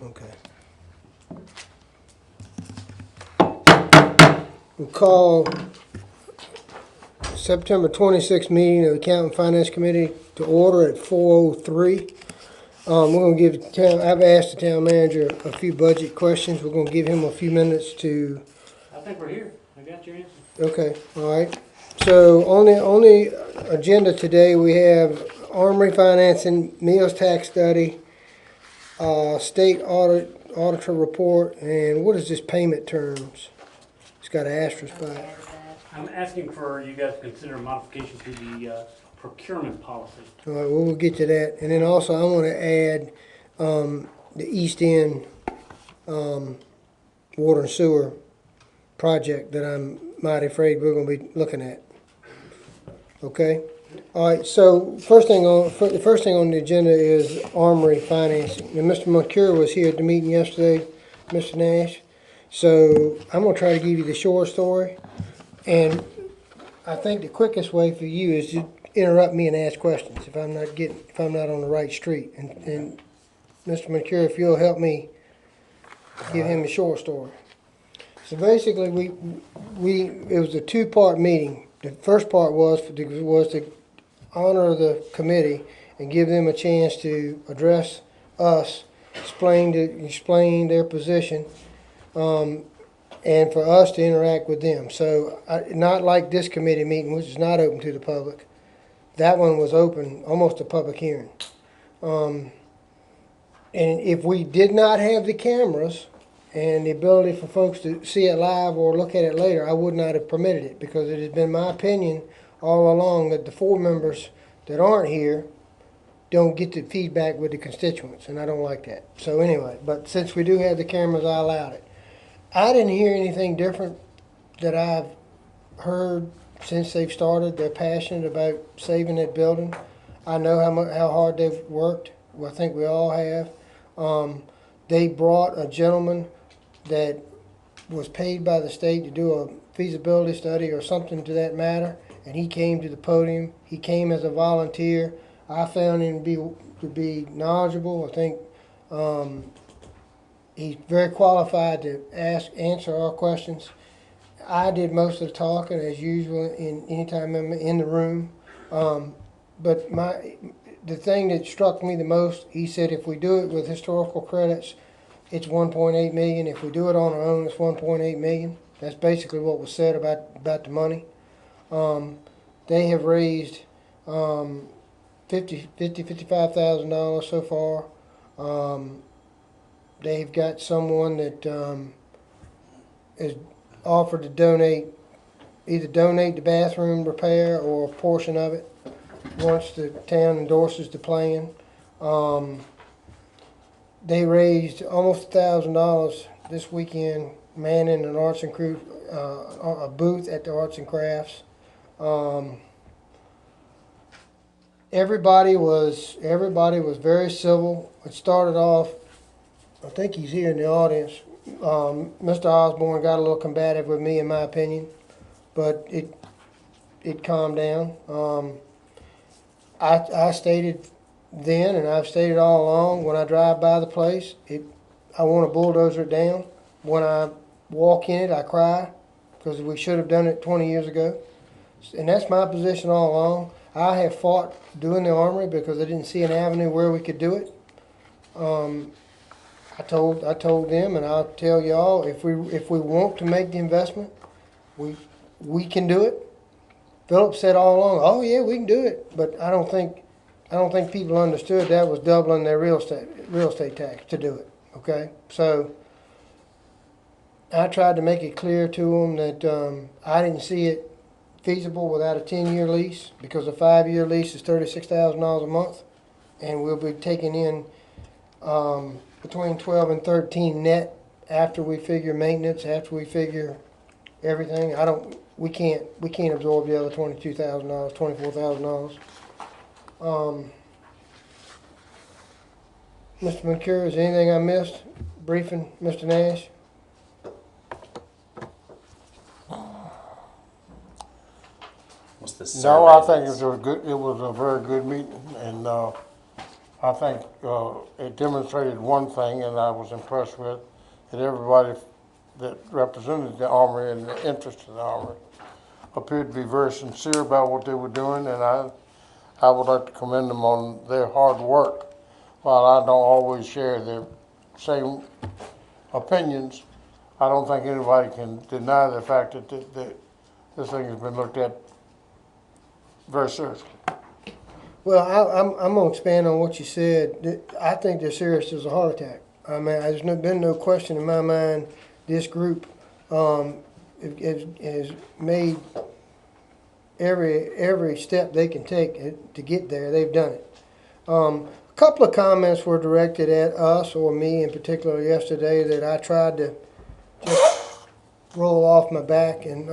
Okay. We'll call September 26th meeting of the Accounting and Finance Committee to order at 4:03. We're gonna give the town, I've asked the town manager a few budget questions. We're gonna give him a few minutes to, I think we're here. I got your answer. okay, all right. So on the agenda today, we have armory financing, meals tax study, state auditor report, and what is this payment terms? It's got an asterisk by it. I'm asking for you guys to consider a modification to the procurement policy. All right, well, we'll get to that. And then also, I want to add the East End water and sewer project that I'm mighty afraid we're going to be looking at. Okay? All right, so the first thing on the agenda is armory financing. And Mr. Mercure was here at the meeting yesterday, Mr. Nash. So I'm going to try to give you the short story. And I think the quickest way for you is to interrupt me and ask questions if I'm not on the right street. And Mr. Mercure, if you'll help me give him a short story. So basically, it was a two-part meeting. The first part was to honor the committee and give them a chance to address us, explain their position, and for us to interact with them. So not like this committee meeting, which is not open to the public. That one was open, almost a public hearing. And if we did not have the cameras and the ability for folks to see it live or look at it later, I would not have permitted it, because it has been my opinion all along that the 4 members that aren't here don't get the feedback with the constituents, and I don't like that. So anyway, but since we do have the cameras, I allowed it. I didn't hear anything different that I've heard since they've started. They're passionate about saving that building. I know how hard they've worked. Well, I think we all have. They brought a gentleman that was paid by the state to do a feasibility study or something to that matter, and he came to the podium. He came as a volunteer. I found him to be knowledgeable. I think he's very qualified to answer our questions. I did most of the talking as usual anytime I'm in the room. But the thing that struck me the most, he said if we do it with historical credits, it's 1.8 million. If we do it on our own, it's 1.8 million. That's basically what was said about the money. They have raised $55,000 so far. They've got someone that is offered to either donate the bathroom repair or a portion of it once the town endorses the plan. They raised almost $1,000 this weekend manning an arts and crew a booth at the Arts and Crafts. Everybody was very civil. It started off, I think he's here in the audience. Mr. Osborne got a little combative with me, in my opinion, but it calmed down. I stated then, and I've stated all along, when I drive by the place, I want to bulldozer it down. When I walk in it, I cry, because we should have done it 20 years ago. And that's my position all along. I have fought doing the armory because I didn't see an avenue where we could do it. I told them, and I'll tell y'all, if we want to make the investment, we can do it. Philip said all along, oh yeah, we can do it, but I don't think people understood that was doubling their real estate tax to do it. Okay, so I tried to make it clear to them that I didn't see it feasible without a 10-year lease, because a 5-year lease is $36,000 a month, and we'll be taking in between 12 and 13 net after we figure maintenance, after we figure everything. We can't absorb the other $22,000, $24,000. Mr. McCure, is there anything I missed? Briefing Mr. Nash? What's the No, I survey think that's- it was a very good meeting, and I think it demonstrated one thing, and I was impressed with, that everybody that represented the Armory and the interest in the Armory appeared to be very sincere about what they were doing, and I would like to commend them on their hard work. While I don't always share their same opinions, I don't think anybody can deny the fact that this thing has been looked at very seriously. Well, I'm gonna expand on what you said. I think they're serious as a heart attack. I mean, there's been no question in my mind. This group has made every step they can take to get there. They've done it. A couple of comments were directed at us, or me in particular, yesterday that I tried to just roll off my back, and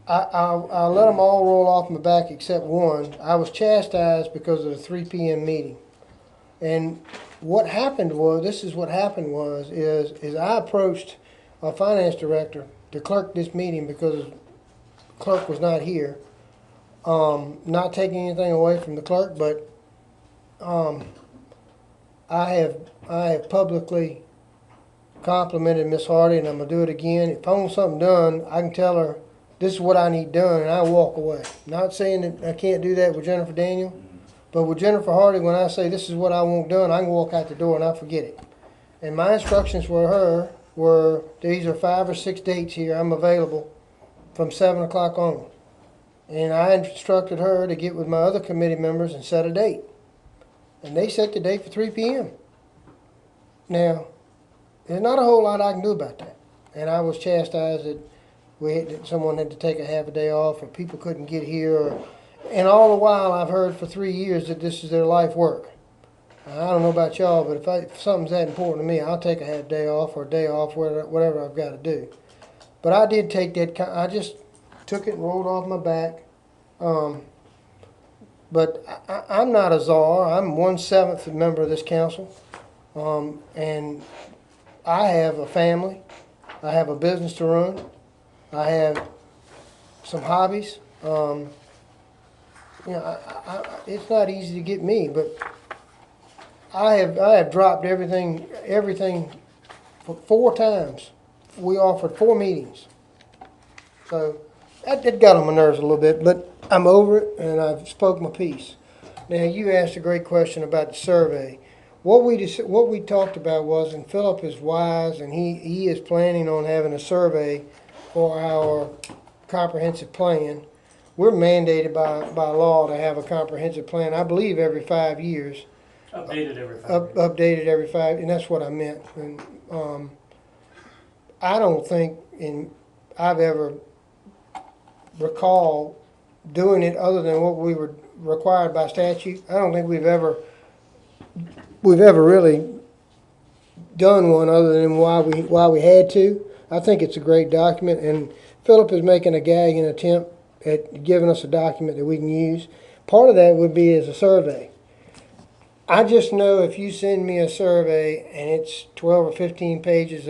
I let them all roll off my back except one. I was chastised because of the 3 p.m. meeting. And what happened was, is I approached our finance director to clerk this meeting because the clerk was not here. Not taking anything away from the clerk, but I have publicly complimented Miss Hardy, and I'm gonna do it again. If I want something done, I can tell her this is what I need done, and I walk away. Not saying that I can't do that with Jennifer Daniel, but with Jennifer Hardy, when I say this is what I want done, I can walk out the door and I forget it. And my instructions for her were, these are 5 or 6 dates here, I'm available from 7 o'clock on. And I instructed her to get with my other committee members and set a date. And they set the date for 3 p.m. Now, there's not a whole lot I can do about that. And I was chastised that someone had to take a half a day off, or people couldn't get here. And all the while, I've heard for 3 years that this is their life work. I don't know about y'all, but if something's that important to me, I'll take a half day off or a day off, whatever I've got to do. But I did take that. I just took it and rolled off my back. But I'm not a czar. I'm 1/7 member of this council, and I have a family. I have a business to run. I have some hobbies. It's not easy to get me, but I have dropped everything for 4 times. We offered 4 meetings, so that got on my nerves a little bit. But I'm over it, and I've spoke my piece. Now you asked a great question about the survey. What we talked about was, and Philip is wise, and he is planning on having a survey for our comprehensive plan. We're mandated by law to have a comprehensive plan, I believe, every 5 years. Updated every 5 years. Updated every 5, and that's what I meant. And I don't think I've ever recall doing it other than what we were required by statute. I don't think we've ever really done one other than why we had to. I think it's a great document, and Philip is making a gagging attempt at giving us a document that we can use. Part of that would be as a survey. I just know if you send me a survey and it's 12 or 15 pages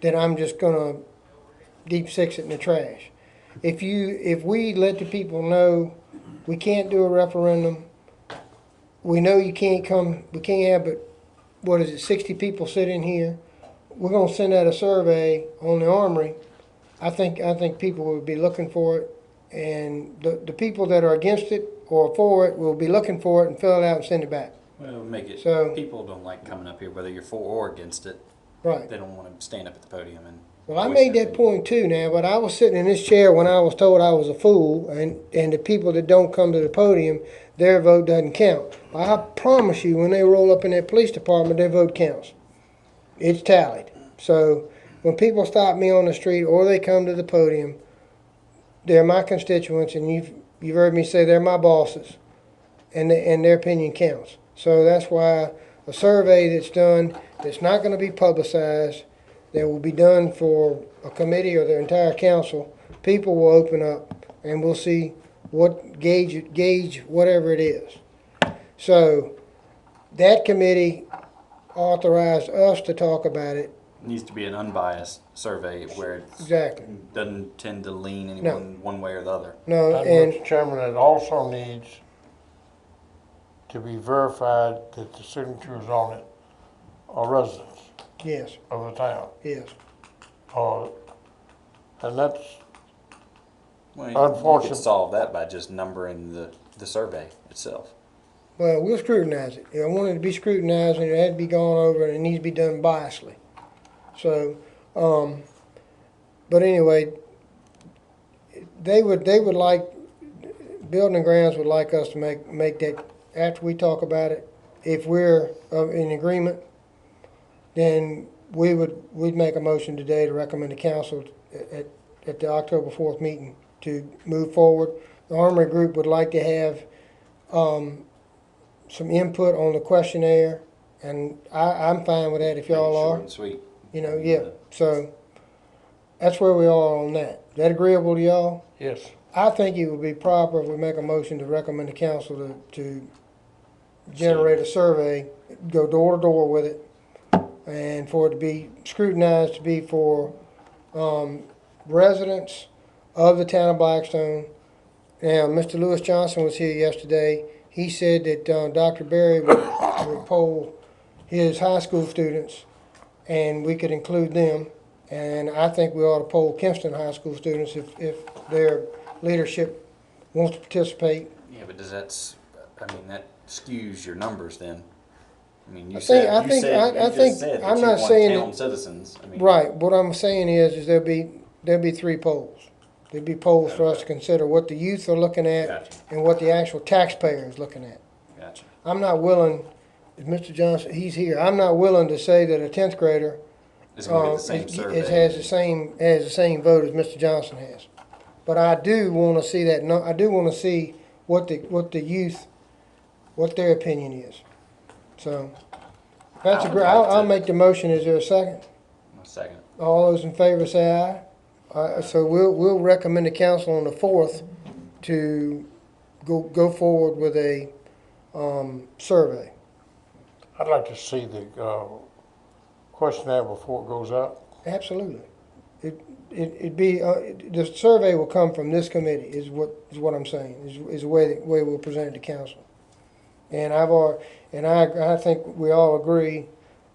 then I'm just gonna deep six it in the trash. If we let the people know we can't do a referendum, we know you can't come, we can't have but 60 people sit in here. We're gonna send out a survey on the Armory. I think people will be looking for it, and the people that are against it or for it will be looking for it and fill it out and send it back. Well, make it. So- People don't like coming up here, whether you're for or against it. Right. They don't want to stand up at the podium and. Well, I voice made their that opinion. point too now, but I was sitting in this chair when I was told I was a fool, and the people that don't come to the podium, their vote doesn't count. I promise you, when they roll up in that police department, their vote counts. It's tallied. So when people stop me on the street or they come to the podium, they're my constituents, and you've heard me say they're my bosses, and their opinion counts. So that's why a survey that's done, that's not going to be publicized, that will be done for a committee or the entire council, people will open up and we'll see what gauge whatever it is. So that committee authorized us to talk about it. It needs to be an unbiased survey where it Exactly. doesn't tend to lean anyone one way or the other. No, And and Mr. Chairman, it also needs to be verified that the signatures on it are residents Yes, of the town. yes. And that's, Well, you Unfortunate- could solve that by just numbering the survey itself. Well, we'll scrutinize it. I want it to be scrutinized and it had to be gone over and it needs to be done biasly. So, but anyway, they would like, Building and Grounds would like us to make that, after we talk about it, if we're in agreement, then we'd make a motion today to recommend the council at the October 4th meeting to move forward. The Armory Group would like to have, some input on the questionnaire, and I'm fine with that if y'all Short are. and sweet. You know, yeah, so that's where we are on that. Is that agreeable to y'all? yes, I think it would be proper if we make a motion to recommend the council to generate a survey, go door to door with it, and for it to be scrutinized to be for, residents of the town of Blackstone. Now, Mr. Lewis Johnson was here yesterday. He said that, Dr. Berry would poll his high school students, and we could include them. And I think we ought to poll Kinston High School students if their leadership wants to participate. Yeah, but does that skews your numbers then? I mean, you I said, think- you just think- said that I'm you not want saying town that- citizens. I mean, Right, what I'm saying is there'll be 3 polls. There'll be polls for us to consider what the youth are looking at Gotcha, and what the actual taxpayer is looking at. gotcha. I'm not willing, if Mr. Johnson, he's here, I'm not willing to say that a 10th grader It's gonna get the same survey. has the same vote as Mr. Johnson has. But I do want to see that. I do want to see what the youth, what their opinion is. So that's I a would great. like I'll to- make the motion. Is there a second? A second. All those in favor say aye. So we'll recommend the council on the 4th to go forward with a survey. I'd like to see the questionnaire before it goes out. Absolutely. It'd be, the survey will come from this committee, is what I'm saying, is the way we'll present it to council. And I think we all agree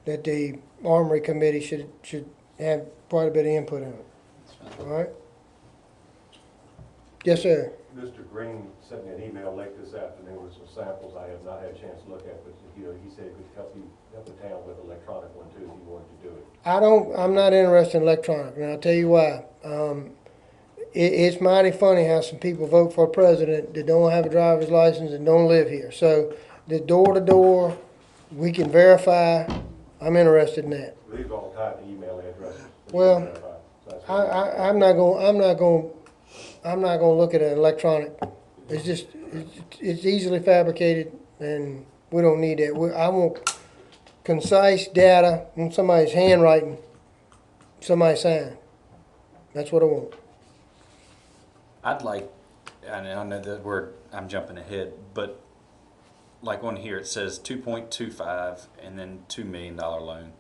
that the Armory Committee should have quite a bit of input in it. All right? Yes, sir. Mr. Green sent me an email late this afternoon with some samples I have not had a chance to look at, but he said he could help the town with electronic one too, if he wanted to do it. I'm not interested in electronic, and I'll tell you why. It's mighty funny how some people vote for a president that don't have a driver's license and don't live here. So the door to door, we can verify. I'm interested in that. These are all tied to email addresses. Well, So that's- I'm not gonna look at an electronic. It's easily fabricated, and we don't need that. I want concise data, I want somebody's handwriting, somebody sign. That's what I want. I'd like, and I know that I'm jumping ahead, but like on here it says 2.25 and then $2 million loan.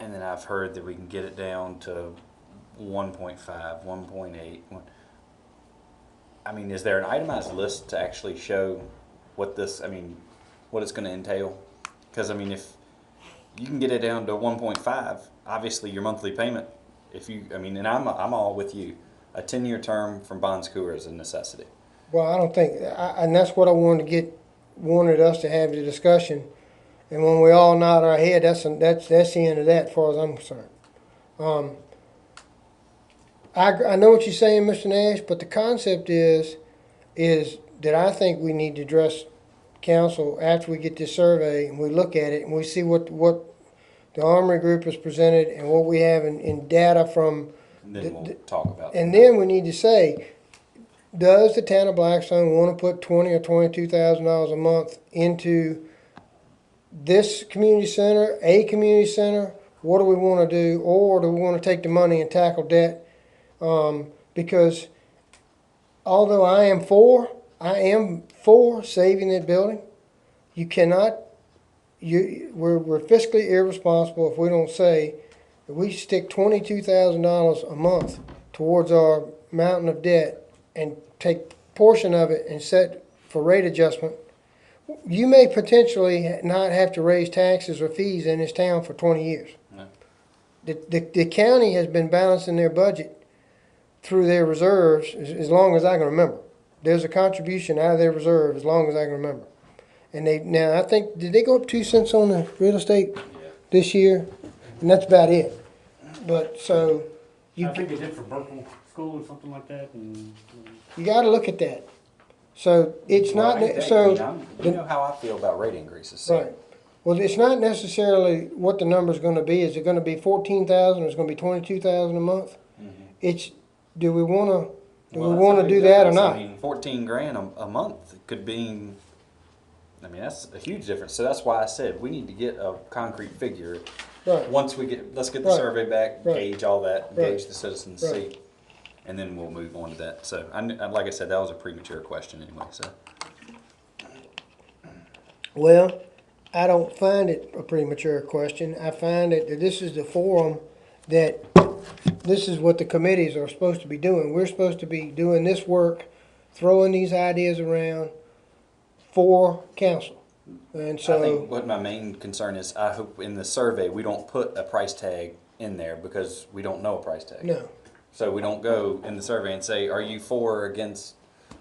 And then I've heard that we can get it down to 1.5, 1.8. I mean, is there an itemized list to actually show what what it's going to entail? Because, I mean, if you can get it down to 1.5, obviously your monthly payment, and I'm all with you. A 10-year term from Bon Secours is a necessity. Well, I don't think, and that's what I wanted us to have the discussion. And when we all nod our head, that's the end of that, as far as I'm concerned. I know what you're saying, Mr. Nash, but the concept is that I think we need to address council after we get this survey and we look at it and we see what the Armory Group has presented and what we have in data from. And then we'll talk about And then we need to say, does the town of Blackstone want to put $20,000 or $22,000 a month into this community center, a community center? What do we want to do? Or do we want to take the money and tackle debt? Because although I am for saving that building, you cannot, we're fiscally irresponsible if we don't say that we stick $22,000 a month towards our mountain of debt and take portion of it and set for rate adjustment you may potentially not have to raise taxes or fees in this town for 20 years. No. The county has been balancing their budget through their reserves as long as I can remember. There's a contribution out of their reserve as long as I can remember. And now I think, did they go up 2 cents on the real estate this year? And that's about it. But so I think they did for Burkle School or something like that, and you got to look at that. So it's Well, not, I think, so. you know how I feel about rate increases. So. Right. Well, it's not necessarily what the number's gonna be. Is it gonna be 14,000 or is it gonna be 22,000 a month? It's, do we wanna Well, that's wanna a big do that or difference. not? I mean, 14 grand a month could be. I mean, that's a huge difference. So that's why I said we need to get a concrete figure. Right. Once we get, let's get the Right. survey back, Right. gauge all that, Right. gauge the citizens, Right. see, and then we'll move on to that. So, like I said, that was a premature question anyway. So, Well, I don't find it a premature question. I find that this is the forum that, this is what the committees are supposed to be doing. We're supposed to be doing this work, throwing these ideas around for council. And I so, think what my main concern is, I hope in the survey we don't put a price tag in there because we don't know a price tag. no. So we don't go in the survey and say, are you for or against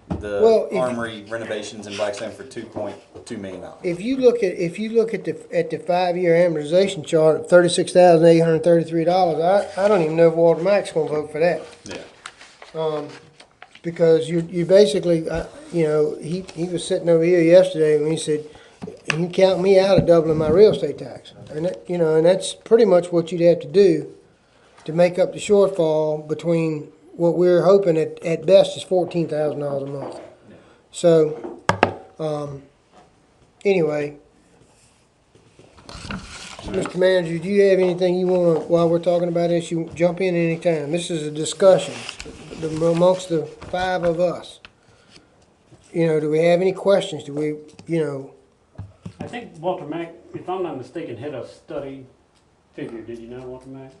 the Well, if- armory renovations in Blackstone for $2.2 million? If you look at the 5-year amortization chart of $36,833, I don't even know if Walter Mack's going to vote for that. Yeah. Because you basically, he was sitting over here yesterday and he said, you count me out of doubling my real estate tax. And and that's pretty much what you'd have to do to make up the shortfall between what we're hoping at best is $14,000 a month. So, anyway, Mr. Manager, do you have anything you want to, while we're talking about this, you jump in anytime. This is a discussion amongst the 5 of us. Do we have any questions? Do we, I think Walter Mack, if I'm not mistaken, had a study figure. Did you know Walter Mack?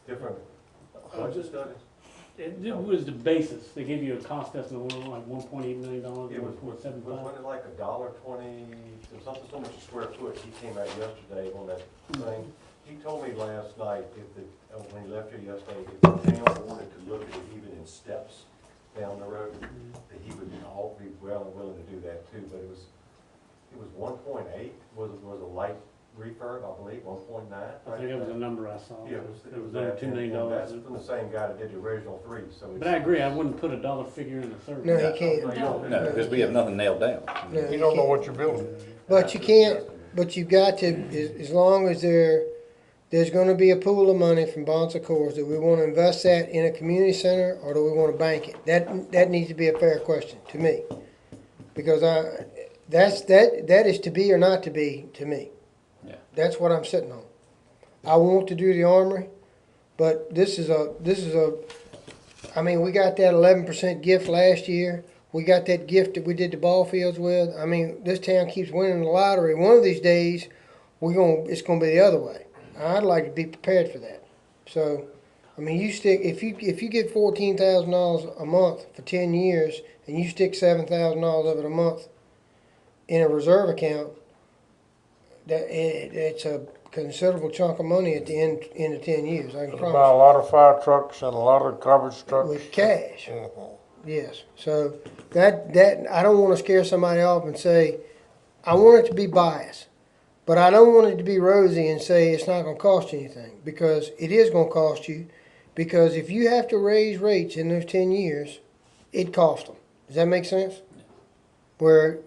Different budget studies? It was the basis. They gave you a cost estimate of like $1.8 million, It was, $1.75. wasn't it like $1.20, something so much a square foot, he came out yesterday on that thing. He told me last night, when he left here yesterday, if the town wanted to look at it even in steps down the road, that he would all be well and willing to do that too, but it was 1.8, was a light refurb, I believe, 1.9. I think that was the number I saw. Yeah, It was that, under $2 million. and that's from the same guy that did the original 3, so. But I agree, I wouldn't put a dollar figure in the survey. no, he can't. No, because we have nothing nailed down. No, You he don't know can't. what you're building. But you can't, but you've got to, as long as there's gonna be a pool of money from bonds of course, do we wanna invest that in a community center or do we wanna bank it? That needs to be a fair question to me. Because that is to be or not to be to me. Yeah. That's what I'm sitting on. I want to do the armory, but this is I mean, we got that 11% gift last year. We got that gift that we did the ball fields with. I mean, this town keeps winning the lottery. One of these days, it's gonna be the other way. I'd like to be prepared for that. So, I mean, if you get $14,000 a month for 10 years, and you stick $7,000 of it a month in a reserve account, it's a considerable chunk of money at the end of 10 years. I can Buy a promise. lot of fire trucks and a lot of garbage trucks. With cash. Mhm. Yes, so that I don't want to scare somebody off and say, I want it to be biased, but I don't want it to be rosy and say it's not going to cost you anything, because it is going to cost you, because if you have to raise rates in those 10 years, it costs them. Does that make sense? Where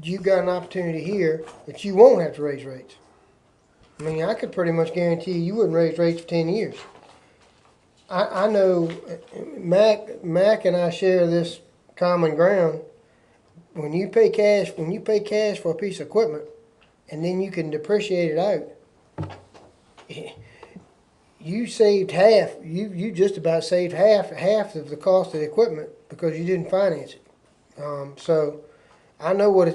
you got an opportunity here that you won't have to raise rates. I mean, I could pretty much guarantee you wouldn't raise rates for 10 years. I know Mac and I share this common ground. When you pay cash for a piece of equipment, and then you can depreciate it out, you saved half. You just about saved half of the cost of the equipment because you didn't finance it. So I know what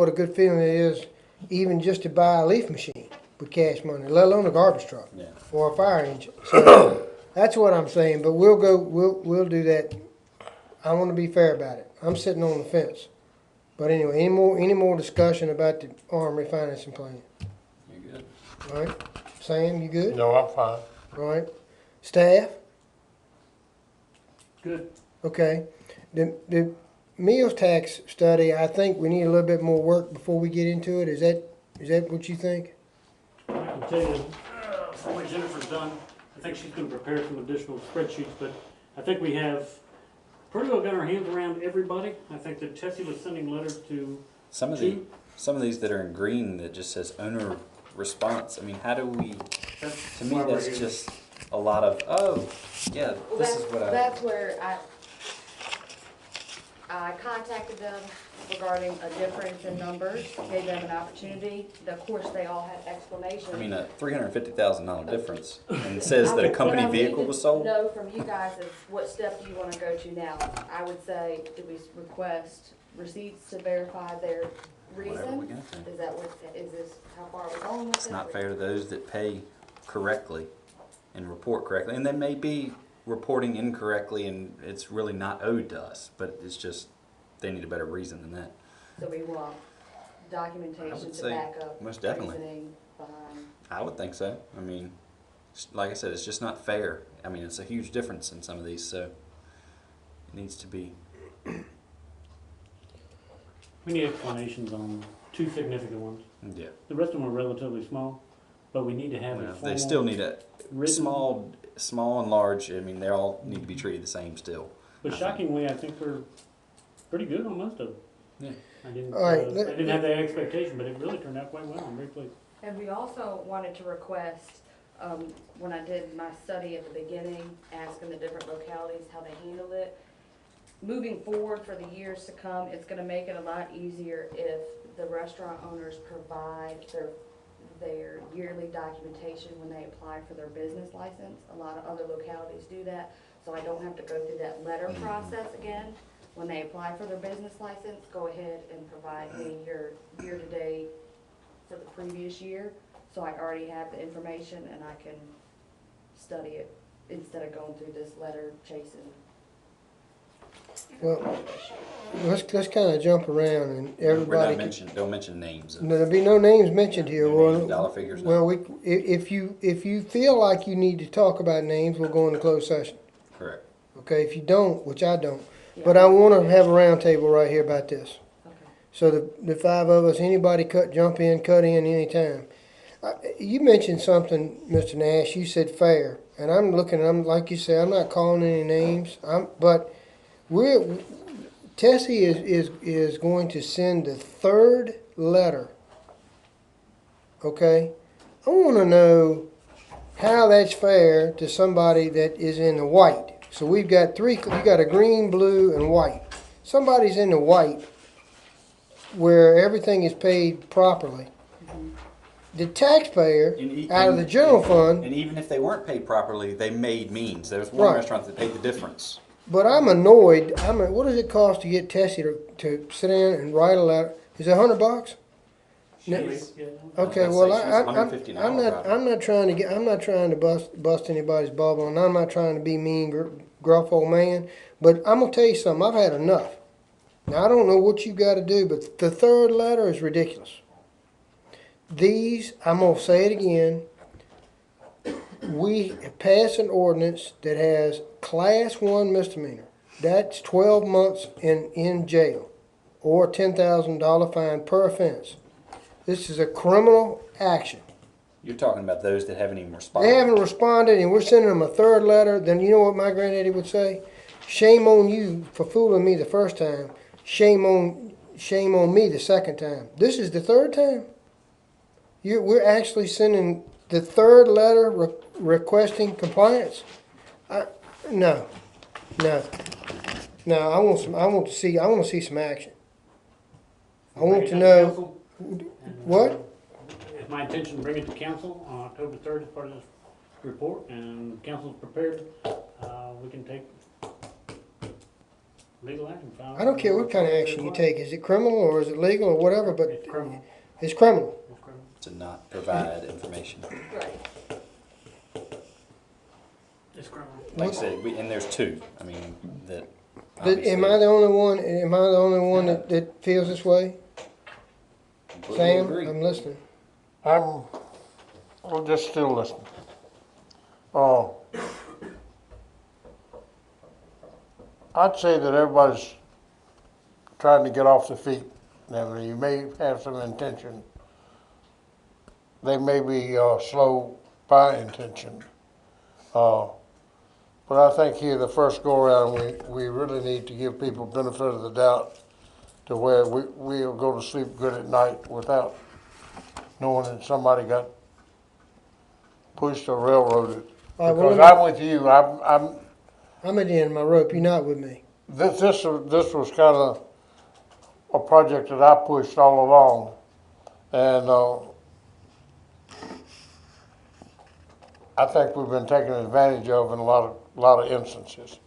a good feeling it is, even just to buy a leaf machine with cash money, let alone a garbage truck Yeah. or a fire engine. So that's what I'm saying. But we'll do that. I want to be fair about it. I'm sitting on the fence. But anyway, any more discussion about the Armory financing plan? You're good. All right, Sam, you good? No, I'm fine. All right, staff, Good. okay. The meals tax study, I think we need a little bit more work before we get into it. Is that what you think? I can tell you, from what Jennifer's done, I think she's gonna prepare some additional spreadsheets, but I think we have pretty well got our hands around everybody. I think that Tessie was sending letters to Some of these that are in green that just says owner response. I mean, how do we? that's To me, why we're that's here. just a lot of yeah. Well, This is what I. that's where I contacted them regarding a difference in numbers, gave them an opportunity. Of course, they all had explanations. I mean, a $350,000 difference, and it says that a What company I need vehicle to was sold. know from you guys is what step do you wanna go to now? I would say, do we request receipts to verify their Whatever we reason? got to. Is that what, is this, how far are we going with it? It's not fair to those that pay correctly and report correctly, and they may be reporting incorrectly, and it's really not owed to us. But it's just they need a better reason than that. So we want I documentation would to say back up most definitely. reasoning behind. I would think so. I mean, like I said, it's just not fair. I mean, it's a huge difference in some of these, so it needs to be. We need explanations on two significant ones. Yeah. The rest of them are relatively small, but we need to have a Well, formal. they still need a written- small and large. I mean, they all need to be treated the same still. But shockingly, I think we're pretty good on most of them. Yeah. I didn't, All right, I didn't have that expectation, but it really turned out quite well. I'm very pleased. And we also wanted to request, when I did my study at the beginning, asking the different localities how they handled it. Moving forward for the years to come, it's gonna make it a lot easier if the restaurant owners provide their yearly documentation when they apply for their business license. A lot of other localities do that, so I don't have to go through that letter process again. When they apply for their business license, go ahead and provide me your year-to-date for the previous year, so I already have the information and I can study it instead of going through this letter chasing. Well, let's kind of jump around and We're everybody. not don't mention names. There'll be no names mentioned here. Names, Well, dollar figures. well, if you feel like you need to talk about names, we'll go into closed session. Correct. Okay, if you don't, which I don't, but I want to have a round table right here about this. Okay. So the five of us, anybody jump in, cut in anytime. You mentioned something, Mr. Nash. You said fair, and I'm looking. I'm like you said. I'm not calling any names. But Tessie is going to send the third letter. Okay, I want to know how that's fair to somebody that is in the white. So we've got three. You got a green, blue, and white. Somebody's in the white, where everything is paid properly. The taxpayer, out of the general fund, And even if they weren't paid properly, they made means. There was one Right. restaurant that paid the difference. but I'm annoyed. What does it cost to get Tessie to sit down and write a letter? Is it $100? No. She's- yeah. Okay, I'd well, say she's $150 an hour, probably. I'm not trying to bust anybody's bubble, and I'm not trying to be mean, gruff old man. But I'm gonna tell you something. I've had enough. Now I don't know what you got to do, but the third letter is ridiculous. I'm gonna say it again. We passed an ordinance that has class 1 misdemeanor. That's 12 months in jail, or $10,000 fine per offense. This is a criminal action. You're talking about those that haven't even responded. They haven't responded, and we're sending them a third letter. Then you know what my granddaddy would say? Shame on you for fooling me the first time. Shame on me the second time. This is the third time. We're actually sending the third letter requesting compliance. No. I want to see some action. I want to know Council, and, what. It's my intention to bring it to council on October 3rd as part of this report, and council's prepared. We can take legal action. I don't care what kind of action you take. Is it criminal or is it legal or whatever? But It's criminal. it's criminal. It's criminal. To not provide information. Right. It's criminal. Like I said, and there's two. I mean, that Am I the only one, that feels this way? Sam, I'm listening. I'm just still listening. I'd say that everybody's trying to get off their feet. Now, you may have some intention. They may be slow by intention. But I think here, the first go-around, we really need to give people benefit of the doubt to where we'll go to sleep good at night without knowing that somebody got pushed or railroaded. All right, well, Because I'm with you, I'm at the end of my rope, you're not with me. this was kind of a project that I pushed all along. And I think we've been taken advantage of in a lot of instances.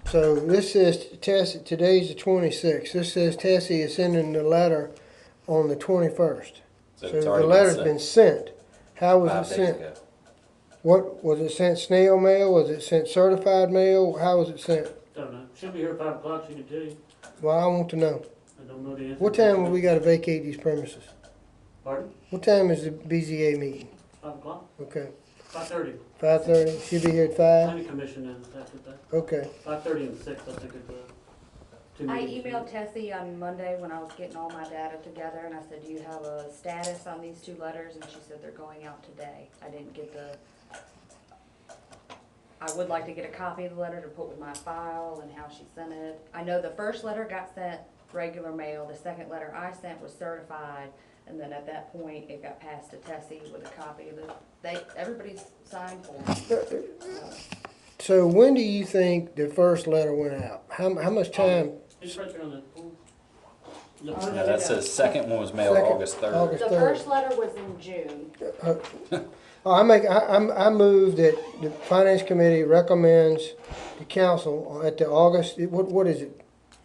So this says, today's the 26th, this says Tessie is sending the letter on the 21st. So it's the already letter's been sent. How was 5 it days sent? ago. What, was it sent snail mail, was it sent certified mail, how was it sent? Don't know. She'll be here at 5 o'clock, she can tell you. Well, I want to know. I don't know the answer. What time have we gotta vacate these premises? Pardon? What time is the BZA meeting? 5 o'clock? Okay, 5:30. 5:30. She'll be here at 5? Planning commission is after that. Okay, 5:30 and 6, I think is the two I meetings. emailed Tessie on Monday when I was getting all my data together, and I said, do you have a status on these 2 letters? And she said they're going out today. I didn't get I would like to get a copy of the letter to put with my file and how she sent it. I know the first letter got sent regular mail, the second letter I sent was certified, and then at that point, it got passed to Tessie with a copy of it. Everybody's signed for it. so when do you think the first letter went out? How much time? It's right there on that pool. Oh, No, that says second one was mailed Second, August 3rd. August The 3rd. first letter was in June. I move that the finance committee recommends the council at the August, what is it?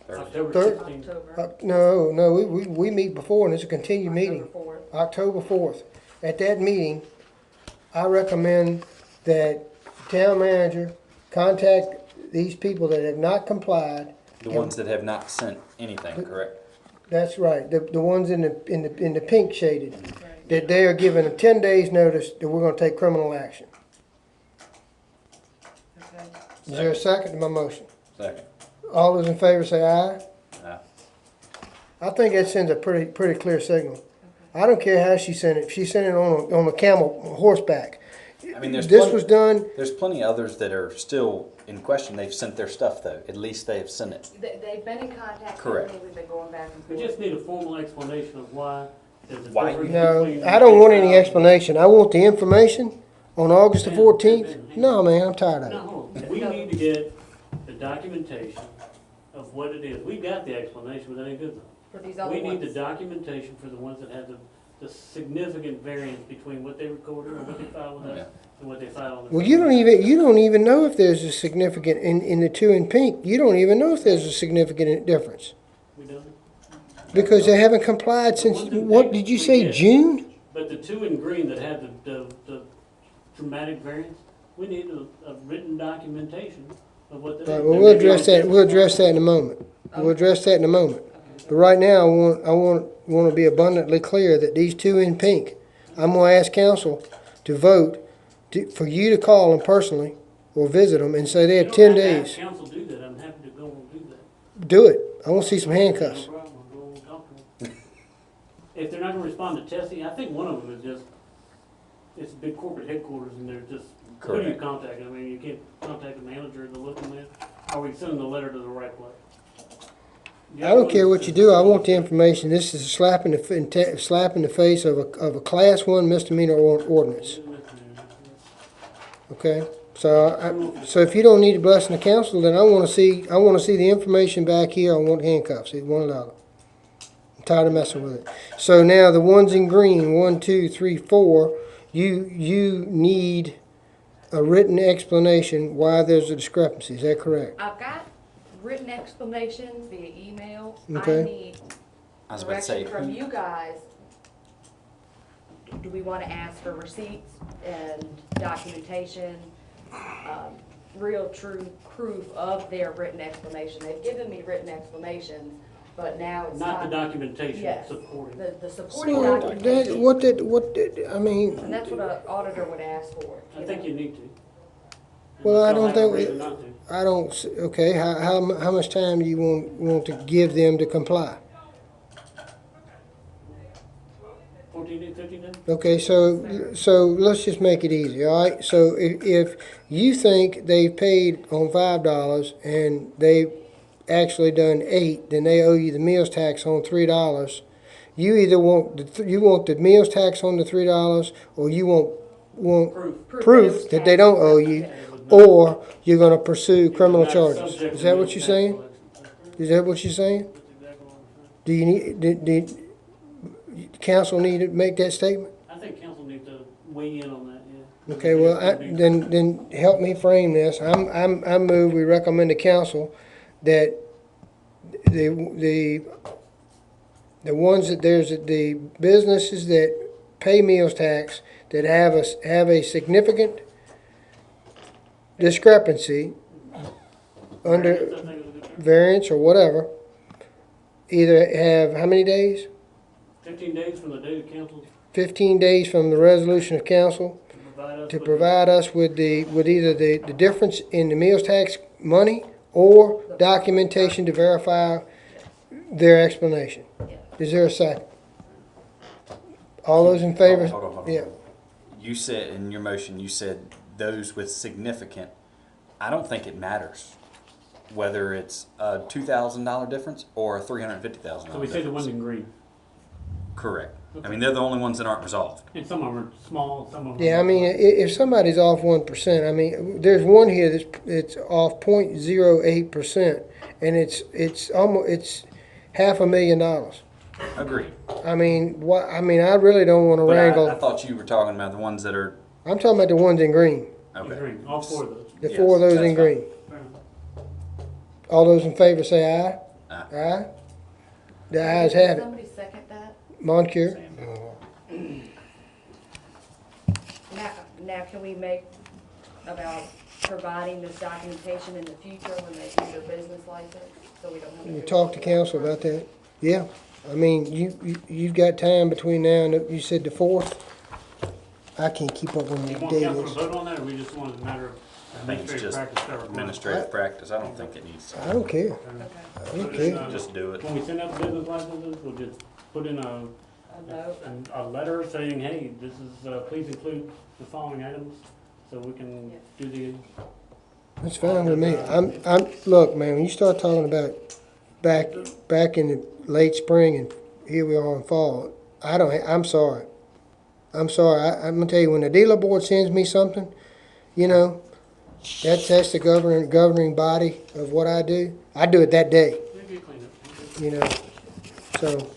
October Third? 16th. October. No, we meet before and it's a continued meeting. October 4th. October 4th. At that meeting, I recommend that the town manager contact these people that have not complied. The ones that have not sent anything, correct? That's right, the ones in the pink shaded, that they are given a 10 days notice that we're gonna take criminal action. Okay. Is there a second to my motion? Second. All those in favor say aye. Aye. I think that sends a pretty clear signal. I don't care how she sent it, if she sent it on a camel, horseback. I mean, there's This plenty, was done, there's plenty others that are still in question. They've sent their stuff though. At least they have sent it. They've been in contact with Correct. me, we've been going back and We forth. just need a formal explanation of why there's a Why? difference no, between I don't want any explanation, I want the information on August the 14th. No, man, I'm tired of it. No, we need to get the documentation of what it is. We got the explanation, but that ain't good enough. For these other We need the ones. documentation for the ones that have the significant variance between what they recorded or what they filed with us and what they filed on the. Well, you don't even know if there's a significant, in the 2 in pink, you don't even know if there's a significant difference. We done it? Because they haven't complied since, what, did you say, June? But the 2 in green that have the dramatic variance, we need a written documentation of what that is. All right, well, There we'll may be address that, different- we'll address that in a moment. We'll address that in a moment. But right now, I want to be abundantly clear that these 2 in pink, I'm gonna ask council to vote for you to call them personally or visit them and say they have 10 You don't have days. to have council do that, I'm happy to go and do that. Do it. I want to see some handcuffs. No problem, I'll go and talk to them. If they're not gonna respond to Tessie, I think one of them is just, it's big corporate headquarters and they're just, who do you Correct. contact? I mean, you can't contact the manager to look in there. Are we sending the letter to the right place? The I other don't one care is what the- you do, I want the information. This is a slap in the face of a class 1 misdemeanor ordinance, okay? So if you don't need the blessing of council, then I want to see the information back here. I want handcuffs, $1. I'm tired of messing with it. So now the ones in green, 1, 2, 3, 4, you need a written explanation why there's a discrepancy, is that correct? I've got written explanations via email. I Okay. need I was about to say, direction from who, you guys. Do we want to ask for receipts and documentation? real true proof of their written explanation. They've given me written explanations, but now it's Not the time. documentation Yes. supporting. The supporting So documentation, I mean, and that's what an auditor would ask for. I think you need to. Well, I Unless don't y'all have a think reason not to. I don't, okay, how much time do you want to give them to comply? 14 days, 15 days? Okay, so let's just make it easy, all right? So if you think they've paid on $5 and they've actually done 8, then they owe you the meals tax on $3. You either want the meals tax on the $3, or you want proof that they don't owe you, or you're gonna pursue criminal Not charges. subject Is to that meals what you're tax saying? collection. Is that what you're saying? That's exactly what I'm saying. Do you need, did council need to make that statement? I think council needs to weigh in on that, yeah. Okay, well, then help me frame this. I move, we recommend to council that the ones that the businesses that pay meals tax that have a significant discrepancy under I think it's a good term. variance or whatever, either have, how many days? 15 days from the date of council 15 days from the resolution of council to provide us to with provide us with either the difference in the meals tax money or documentation to verify their explanation. Yeah. Is there a second? All those in favor? Hold on. Yeah. You said, in your motion, you said those with significant. I don't think it matters whether it's a $2,000 difference or a $350,000 difference. So we say the ones in green. Correct. I mean, they're the only ones that aren't resolved. And some of them are small, some of them. Yeah, I mean, if somebody's off 1%, I mean, there's one here that's off 0.08%, and it's almost $500,000. Agreed. I mean, what? I mean, I really don't want to But wrangle. I thought you were talking about the ones that are, I'm talking about the ones in green. In okay. green, all 4 of those. The Yes, 4 of those that's in fine. green. Fair enough. All those in favor say aye. Aye. Aye. The ayes have it. Somebody second that? Moncur? Now can we make about providing this documentation in the future when they do their business license, so we don't have to. You talk to council about that? Yeah. I mean, you've got time between now and, you said the 4th? I can't keep up on You the want date council to is. vote on that, or we just want it a matter of I think it's administrative just practice? that requires- administrative practice. I don't think it needs I don't care. Okay, I don't Put care. in, just do it. When we send out the business licenses, we'll just put in a note. a letter saying, hey, this is, please include the following items, so we can do the, That's fine with me. Look, man, when you start talking about back in the late spring and here we are in fall, I'm sorry. I'm gonna tell you, when the dealer board sends me something, you know, that's the governing body of what I do. I do it that day, maybe clean up. you know, so.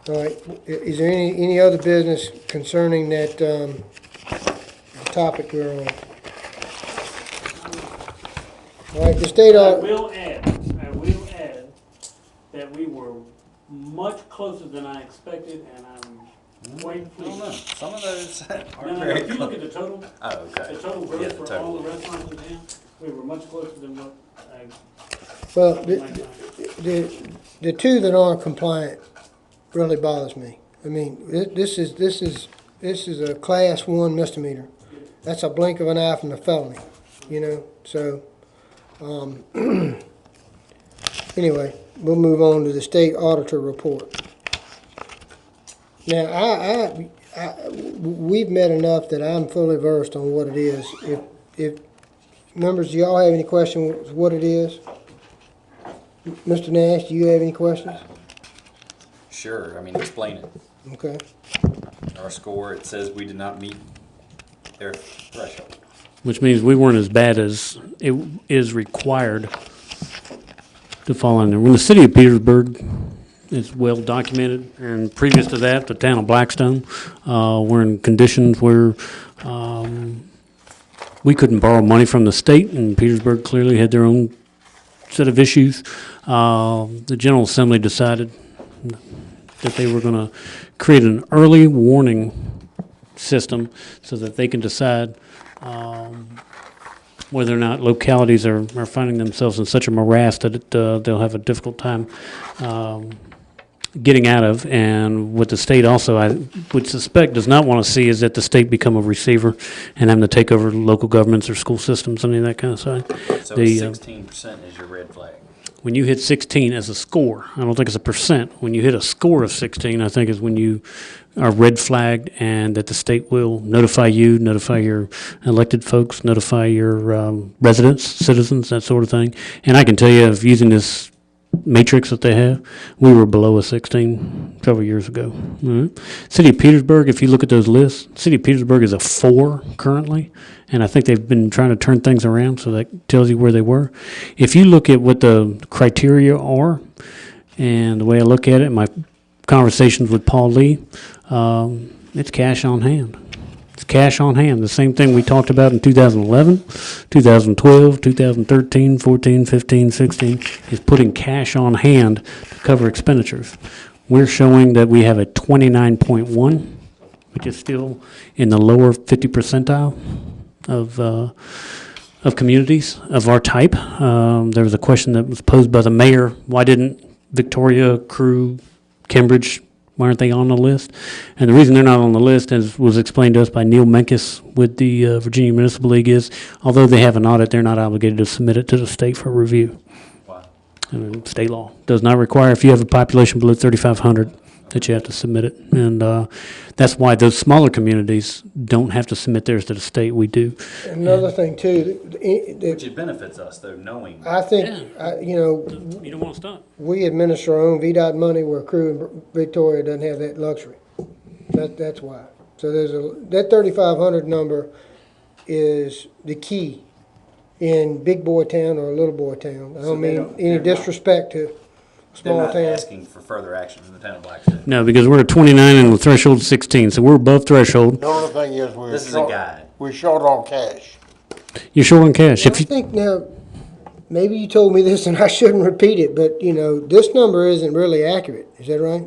All right, is there any other business concerning that, topic we're on? All right, the state I audit, will add that we were much closer than I expected, and I'm quite I don't pleased. know. Some of those No, aren't no, very if you look close. at the total, Oh, okay. the total Yeah, growth the for all total. the restaurants in town, we were much closer than what I. well, might find. the two that aren't compliant really bothers me. I mean, this is a class 1 misdemeanor. That's a blink of an eye from the felony, you know, so, anyway, we'll move on to the state auditor report. Now, we've met enough that I'm fully versed on what it is. If members, do y'all have any questions what it is? Mr. Nash, do you have any questions? Sure. I mean, explain it. Okay. Our score, it says we did not meet their threshold. Which means we weren't as bad as it is required to fall under. When the city of Petersburg is well documented, and previous to that, the town of Blackstone, were in conditions where we couldn't borrow money from the state, and Petersburg clearly had their own set of issues. The General Assembly decided that they were going to create an early warning system so that they can decide whether or not localities are finding themselves in such a morass that they'll have a difficult time getting out of. And what the state also, I would suspect, does not want to see is that the state become a receiver and having to take over local governments or school systems, any of that kind of side. So The, 16% is your red flag. When you hit 16 as a score, I don't think it's a percent. When you hit a score of 16, I think is when you are red flagged, and that the state will notify you, notify your elected folks, notify your residents, citizens, that sort of thing. And I can tell you, if using this matrix that they have, we were below a 16 several years ago. All right. City of Petersburg, if you look at those lists, City of Petersburg is a 4 currently, and I think they've been trying to turn things around, so that tells you where they were. If you look at what the criteria are, and the way I look at it, my conversations with Paul Lee, it's cash on hand. It's cash on hand. The same thing we talked about in 2011, 2012, 2013, 14, 15, 16, is putting cash on hand to cover expenditures. We're showing that we have a 29.1, which is still in the lower 50 percentile of communities of our type. There was a question that was posed by the mayor: why didn't Victoria, Crew, Cambridge, why aren't they on the list? And the reason they're not on the list, as was explained to us by Neil Menkes with the Virginia Municipal League, is although they have an audit, they're not obligated to submit it to the state for review. Wow. State law does not require, if you have a population below 3,500, that you have to submit it. And that's why those smaller communities don't have to submit theirs to the state. We do. Another thing too, Which it benefits us, though, knowing. I think, you know, You don't want to stop. we administer our own VDOT money where Crew and Victoria doesn't have that luxury. That's why. So that 3,500 number is the key in big boy town or little boy town. I So don't they mean don't- any they're not- disrespect to They're small not towns. asking for further action in the town of Blackstone. No, because we're at 29 and the threshold's 16, so we're above threshold. The only thing is This is a guide. we're short on cash. You're short on cash. I If you, think now, maybe you told me this and I shouldn't repeat it, but you know, this number isn't really accurate. Is that right?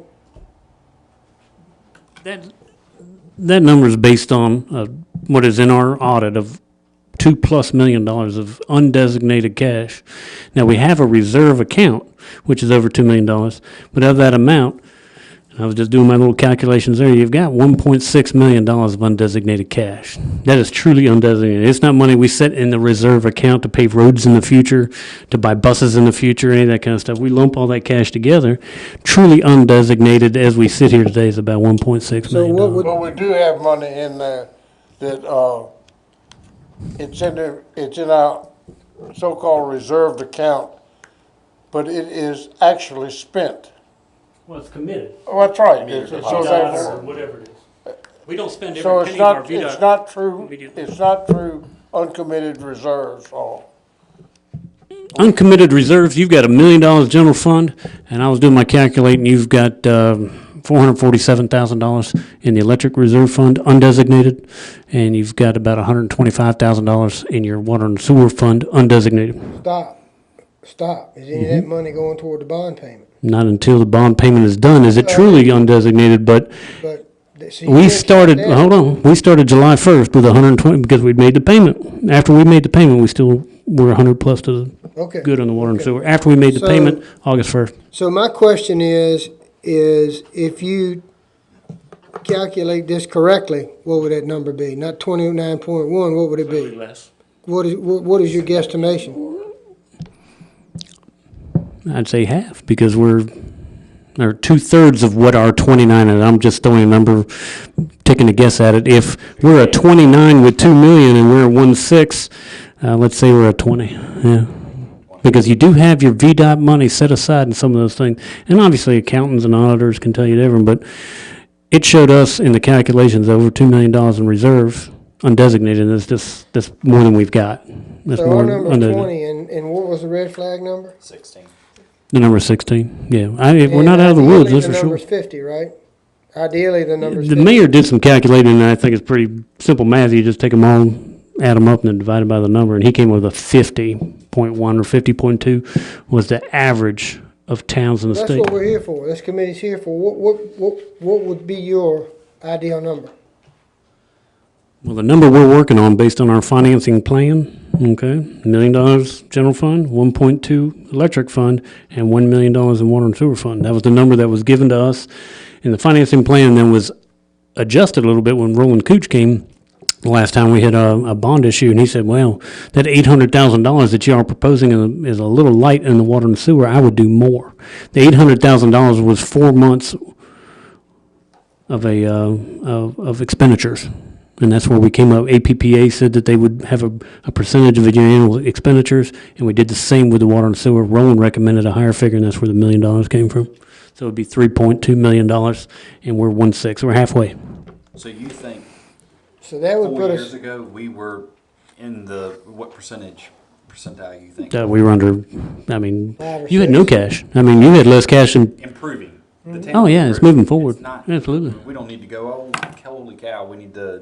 that number is based on what is in our audit of $2+ million of undesignated cash. Now, we have a reserve account, which is over $2 million, but of that amount, and I was just doing my little calculations there, you've got $1.6 million of undesignated cash. That is truly undesignated. It's not money we set in the reserve account to pave roads in the future, to buy buses in the future, any of that kind of stuff. We lump all that cash together. Truly undesignated, as we sit here today, is about $1.6 So million. what would, But we do have money in there that, it's in our so-called reserved account, but it is actually spent. Well, it's committed. Oh, that's right. So Or therefore, whatever it is. We don't spend so every it's penny of our not, VDOT. it's not true, immediately. it's not true uncommitted reserves or. Uncommitted reserves, you've got $1 million general fund, and I was doing my calculating, you've got $447,000 in the electric reserve fund, undesignated, and you've got about $125,000 in your water and sewer fund, undesignated. stop. Is any of that money going toward the bond payment? Not until the bond payment is done is it truly undesignated, but But, see, we you started, can't shut hold down. on, we started July 1st with 120, because we'd made the payment. After we made the payment, we still were 100 plus to the Okay. good on the water and sewer. After we made the So- payment, August 1st. So my question is if you calculate this correctly, what would that number be? Not 29.1, what would it be? Less. What is your guesstimation? I'd say half, because or 2/3 of what our 29, and I'm just throwing a number, taking a guess at it. If we're at 29 with 2 million and we're at 1.6, let's say we're at 20, yeah. Because you do have your VDOT money set aside in some of those things. And obviously accountants and auditors can tell you different, but it showed us in the calculations over $2 million in reserves, undesignated, that's more than we've got. That's So more our number undesignated. 20, and what was the red flag number? 16. The number 16, yeah. We're And not out of the woods, ideally that's for the sure. number's 50, right? Ideally, the number's The 50. mayor did some calculating, and I think it's pretty simple math. You just take them all, add them up, and then divide it by the number. And he came with a 50.1 or 50.2 was the average of towns in the That's state. what we're here for. This committee's here for. What would be your ideal number? Well, the number we're working on, based on our financing plan Okay, $1 million general fund, 1.2 electric fund, and $1 million in water and sewer fund. That was the number that was given to us in the financing plan, and then was adjusted a little bit when Roland Cooch came the last time we had a bond issue, and he said, well, that $800,000 that you are proposing is a little light in the water and sewer. I would do more. The $800,000 was 4 months of expenditures. And that's where we came up. APPA said that they would have a percentage of your annual expenditures, and we did the same with the water and sewer. Roland recommended a higher figure, and that's where the $1 million came from. So it'd be $3.2 million, and we're 1/6. We're halfway. So you think So that would 4 put years us, ago we were in the what percentile you think? We were under. I mean, 5 or you had no 6. cash. I mean, you had less cash than. Improving. The town Oh yeah, it's improving. moving forward. It's not, Absolutely. we don't need to go, oh, holy cow, we need to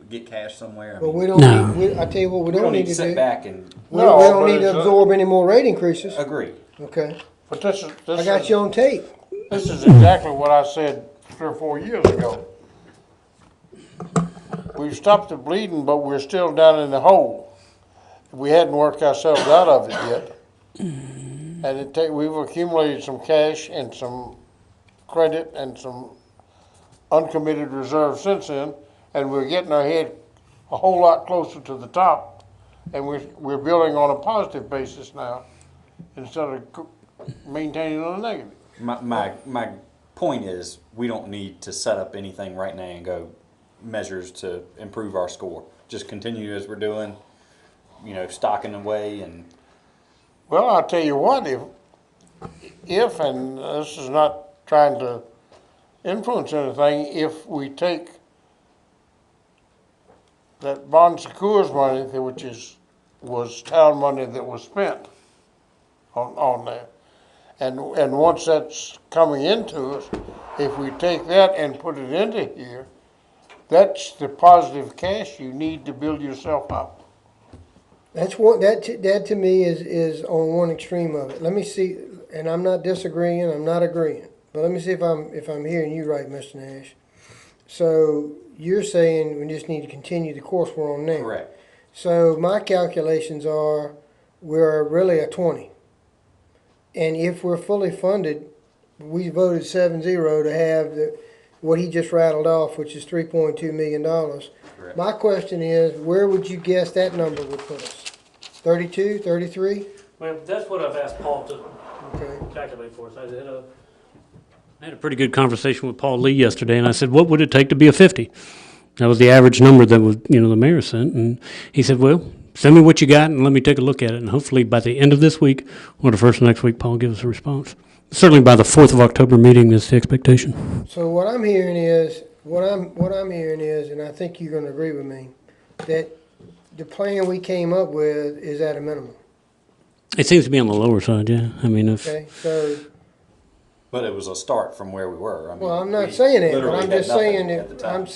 get cash somewhere. I but mean, we don't No. need, I tell you what, we we don't need to to sit do. back and We No, don't but need to it's, absorb any more rate increases. agree. Okay, But this I got you on tape. this is exactly what I said 3 or 4 years ago. We've stopped the bleeding, but we're still down in the hole. We hadn't worked ourselves out of it yet. And we've accumulated some cash and some credit and some uncommitted reserves since then, and we're getting our head a whole lot closer to the top, and we're building on a positive basis now instead of maintaining on a negative. My point is, we don't need to set up anything right now and go measures to improve our score. Just continue as we're doing, stocking away and. Well, I'll tell you what, if, and this is not trying to influence anything, if we take that bond secures money, which was town money that was spent on that, and once that's coming into us, if we take that and put it into here, that's the positive cash you need to build yourself up. That's one, that to me is on one extreme of it. Let me see, and I'm not disagreeing, I'm not agreeing, but let me see if I'm hearing you right, Mr. Nash. So you're saying we just need to continue the course we're on now. Correct. So my calculations are we're really a 20. And if we're fully funded, we voted 7-0 to have what he just rattled off, which is $3.2 million. Correct. My question is, where would you guess that number would put us? 32, 33? Well, that's what I've asked Paul to Okay. calculate for us. I had a pretty good conversation with Paul Lee yesterday, and I said, what would it take to be a 50? That was the average number that was, the mayor sent, and he said, well, send me what you got and let me take a look at it, and hopefully by the end of this week or the first of next week, Paul gives us a response. Certainly by the 4th of October meeting is the expectation. So what I'm hearing is, and I think you're gonna agree with me, that the plan we came up with is at a minimum. It seems to be on the lower side, yeah. I mean, if Okay, so, But it was a start from where we were. I mean, well, I'm not we saying that, but literally I'm had just nothing saying at the that, time.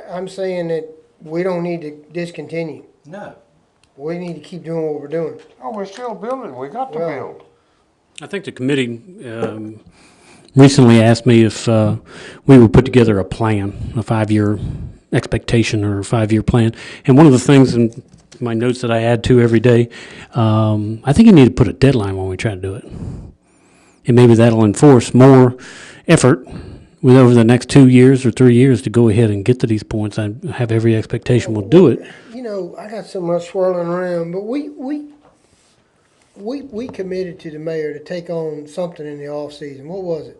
I'm saying that we don't need to discontinue. No. We need to keep doing what we're doing. Oh, we're still building, we got to Well, build. I think the committee recently asked me if we would put together a plan, a 5-year expectation or a 5-year plan. And one of the things in my notes that I add to every day, I think you need to put a deadline when we try to do it. And maybe that'll enforce more effort with over the next 2 years or 3 years to go ahead and get to these points. I have every expectation we'll do it. I got so much swirling around, but we committed to the mayor to take on something in the off season. What was it?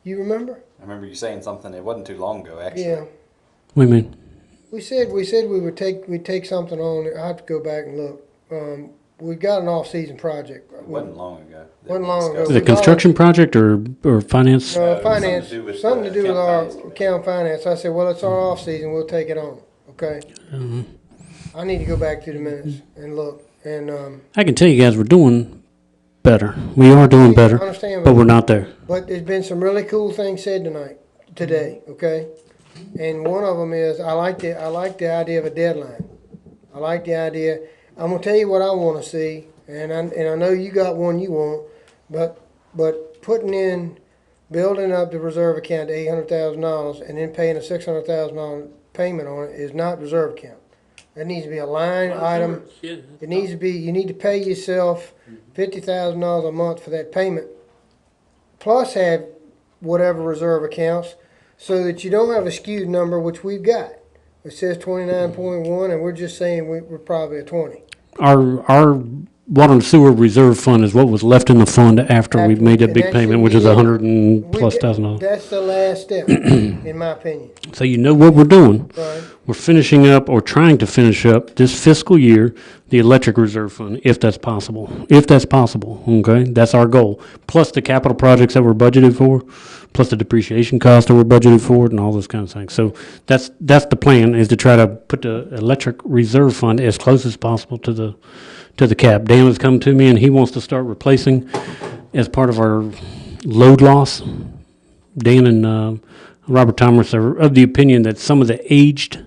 You remember? I remember you saying something. It wasn't too long ago, actually. Yeah. What do you mean? We said we'd take something on. I have to go back and look. We got an off-season project. It wasn't long ago. that Wasn't we long ago. discussed Is it a construction project or finance? Finance, something to do with our account finance. account finance. I said, well, it's our off-season. We'll take it on. Okay. I need to go back to the minutes and look. And I can tell you guys we're doing better. We are doing I better, understand, but we're not there. But there's been some really cool things said today, okay? And one of them is, I like the idea of a deadline. I like the idea. I'm gonna tell you what I wanna see, and I know you got one you want, but building up the reserve account to $800,000 and then paying a $600,000 payment on it is not reserve account. That needs to be a line item. Yeah. It needs to be, you need to pay yourself $50,000 a month for that payment, plus have whatever reserve accounts, so that you don't have a skewed number, which we've got. It says 29.1, and we're just saying we're probably a 20. Our water and sewer reserve fund is what was left in the fund after we made that And big that payment, should which be is it. $100+ thousand. That's the last step, in my opinion. So you know what we're doing. Right. We're finishing up or trying to finish up this fiscal year, the electric reserve fund, if that's possible. If that's possible, okay? That's our goal. Plus the capital projects that we're budgeted for, plus the depreciation cost that we're budgeted for, and all those kinds of things. So that's the plan, is to try to put the electric reserve fund as close as possible to the cap. Dan has come to me and he wants to start replacing, as part of our load loss. Dan and Robert Thomas are of the opinion that some of the aged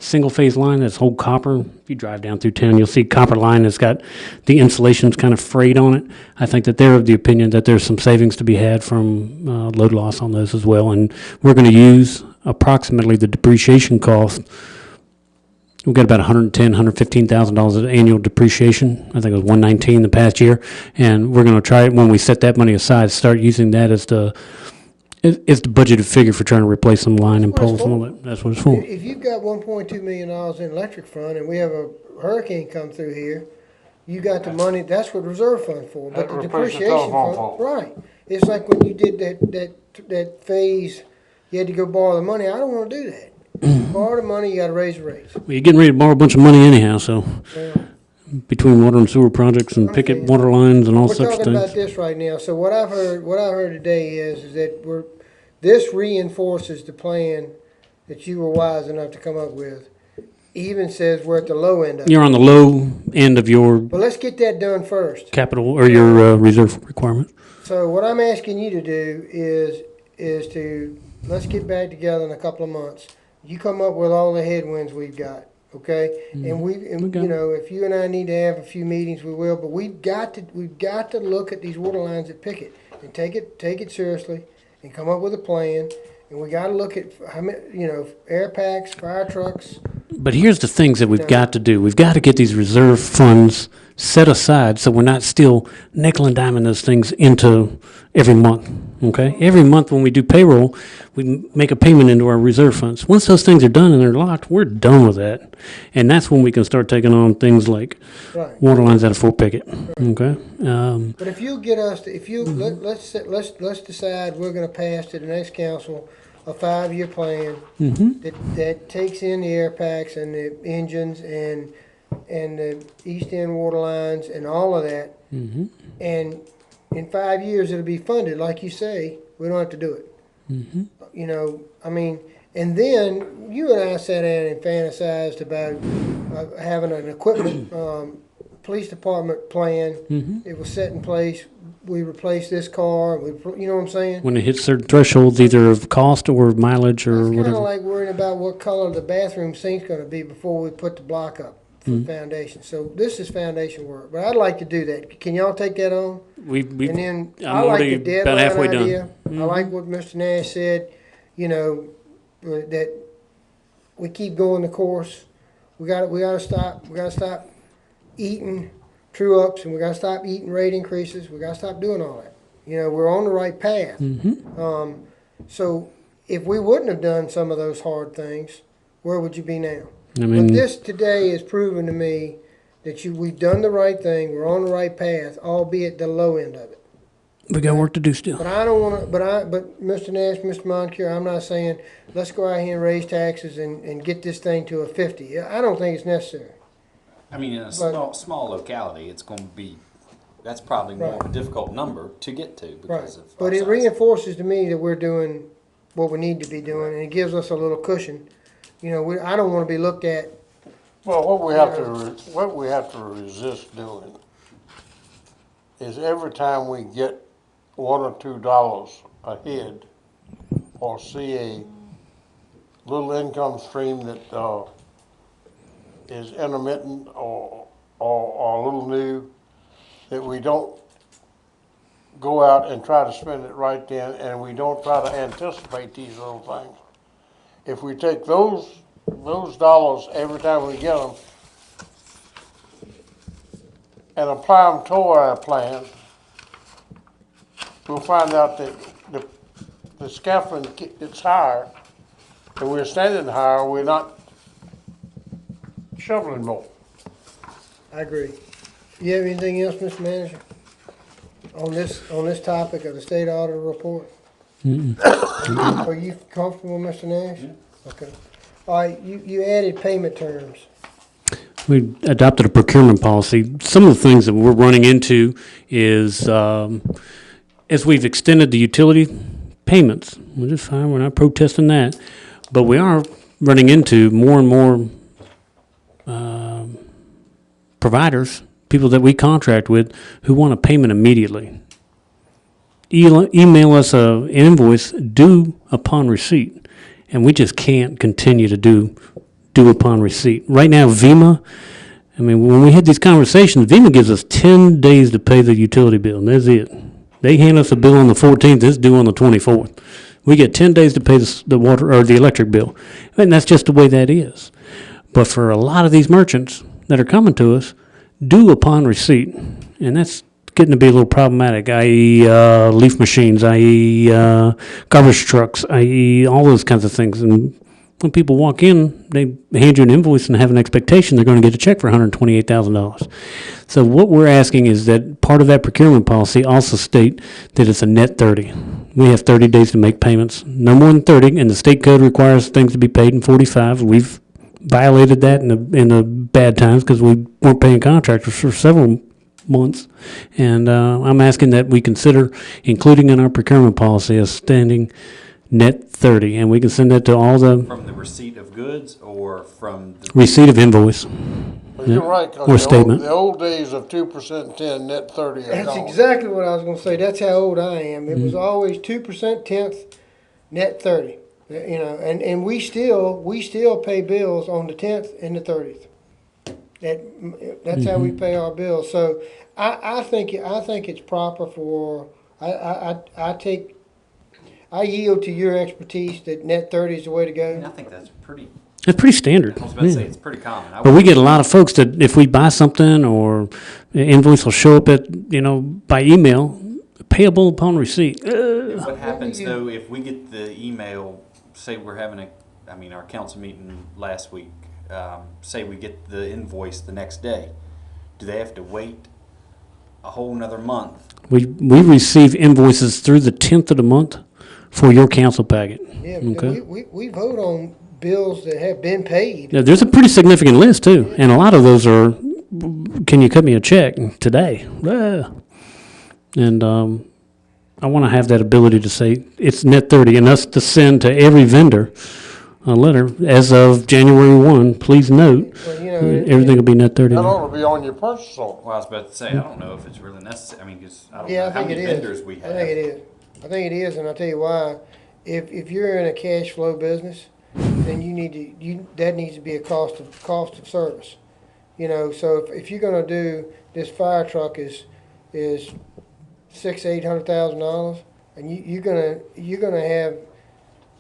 single-phase line, that's whole copper, if you drive down through town, you'll see copper line that's got the insulation's kind of frayed on it. I think that they're of the opinion that there's some savings to be had from load loss on those as well. And we're going to use approximately the depreciation cost. We've got about $115,000 of annual depreciation. I think it was $119 the past year. And we're going to try, when we set that money aside, start using that as it's the budgeted figure for trying to replace some line and That's what poles it's and all that. That's what it's for. If you've got $1.2 million in electric fund, and we have a hurricane come through here, you got the money, that's what reserve fund's for. But That the replaces the depreciation telephone fund, pole. right. It's like when you did that phase, you had to go borrow the money. I don't wanna do that. Borrow the money, you gotta raise the rates. Well, you're getting ready to borrow a bunch of money anyhow, so Well, between water and sewer projects and picket water lines and all we're such talking about things. this right now. So what I've heard today is that this reinforces the plan that you were wise enough to come up with. Even says we're at the low end of it. You're on the low end of your But let's get that done first. capital or your reserve requirement. So what I'm asking you to do is to, let's get back together in a couple of months. You come up with all the headwinds we've got, okay? And Okay. you know, if you and I need to have a few meetings, we will, but we've got to look at these water lines at Pickett and take it seriously and come up with a plan. And we gotta look at how many, air packs, fire trucks. But here's the things that we've got to do. We've got to get these reserve funds set aside so we're not still nickel and diming those things into every month, okay? Every month when we do payroll, we make a payment into our reserve funds. Once those things are done and they're locked, we're done with that. And that's when we can start taking on things like Right. water lines out of Fort Pickett, okay? But if you get us, let's decide we're gonna pass to the next council a 5-year plan that takes in the air packs and the engines and the east end water lines and all of that. And in 5 years, it'll be funded, like you say, we don't have to do it. And then you and I sat down and fantasized about having an equipment, police department plan. It was set in place. We replaced this car. You know what I'm saying? When it hits certain thresholds, either of cost or mileage or It's kind of whatever. like worrying about what color the bathroom sink's going to be before we put the block up for the foundation. So this is foundation work, but I'd like to do that. Can y'all take that on? We And then I'm I like already the about deadline halfway done. idea. I like what Mr. Nash said. That we keep going the course. We got to stop. We got to stop eating true ups, and we got to stop eating rate increases. We got to stop doing all that. We're on the right path. So if we wouldn't have done some of those hard things, where would you be now? I mean, But this today has proven to me that we've done the right thing. We're on the right path, albeit the low end of it. we got work to do still. But I don't want to. But Mr. Nash, Mr. Moncur, I'm not saying let's go out here and raise taxes and get this thing to a 50. I don't think it's necessary. I mean, in a small locality, it's going to be, that's probably more of a difficult number to get to Right. because of But our it size. reinforces to me that we're doing what we need to be doing, and it gives us a little cushion. I don't want to be looked at. Well, what we have to resist doing is every time we get $1 or $2 ahead or see a little income stream that is intermittent or a little new, that we don't go out and try to spend it right then, and we don't try to anticipate these little things. If we take those those dollars every time we get them and apply them toward our plan, we'll find out that the scaffolding gets higher, and we're standing higher, we're not shoveling more. I agree. You have anything else, Mr. Manager? On this topic of the state auditor report? Are you comfortable, Mr. Nash? Okay. All right, you added payment terms. We adopted a procurement policy. Some of the things that we're running into is, as we've extended the utility payments, which is fine, we're not protesting that, but we are running into more and more providers, people that we contract with, who want a payment immediately. Email us an invoice due upon receipt, and we just can't continue to do due upon receipt. Right now, VEMA, I mean, when we had these conversations, VEMA gives us 10 days to pay the utility bill, and that's it. They hand us a bill on the 14th, it's due on the 24th. We get 10 days to pay the water or the electric bill, and that's just the way that is. But for a lot of these merchants that are coming to us, due upon receipt, and that's getting to be a little problematic, i.e. Leaf machines, i.e. Garbage trucks, i.e. all those kinds of things. And when people walk in, they hand you an invoice and have an expectation they're going to get a check for $128,000. So what we're asking is that part of that procurement policy also state that it's a net 30. We have 30 days to make payments, no more than 30, and the state code requires things to be paid in 45. We've violated that in the bad times because we weren't paying contractors for several months. And I'm asking that we consider including in our procurement policy a standing net 30, and we can send that to all the From the receipt of goods or from the receipt of invoice. But you're right, Or because statement. the old days of 2% and 10, net 30 are That's gone. exactly what I was gonna say. That's how old I am. It was always 2%, 10th, net 30. You know, and we still pay bills on the 10th and the 30th. That's how we pay our bills. So I think it's proper for I yield to your expertise that net 30 is the way to I mean, I go. think that's pretty, It's pretty standard. I was about to say, Yeah. it's pretty common. But we get a lot of folks that if we buy something or an invoice will show up by email, payable upon receipt. What happens though if we get the email, say we're having our council meeting last week, say we get the invoice the next day, do they have to wait a whole nother month? We receive invoices through the 10th of the month for your council packet. Yeah, Okay. we vote on bills that have been paid. Now, there's a pretty significant list too, and a lot of those are, can you cut me a check today? And I want to have that ability to say it's net 30 and us to send to every vendor a letter as of January 1, please note, Well, you know, everything will be net 30 That now. ought to be on your purchase order. Well, I was about to say, I don't know if it's really necessary. I mean, because I don't Yeah, know I how think it many is. vendors we have. I think it is. I think it is, and I'll tell you why. If you're in a cash flow business, then that needs to be a cost of service. You know, so if you're gonna do, this fire truck is $600,000-$800,000, and you're gonna have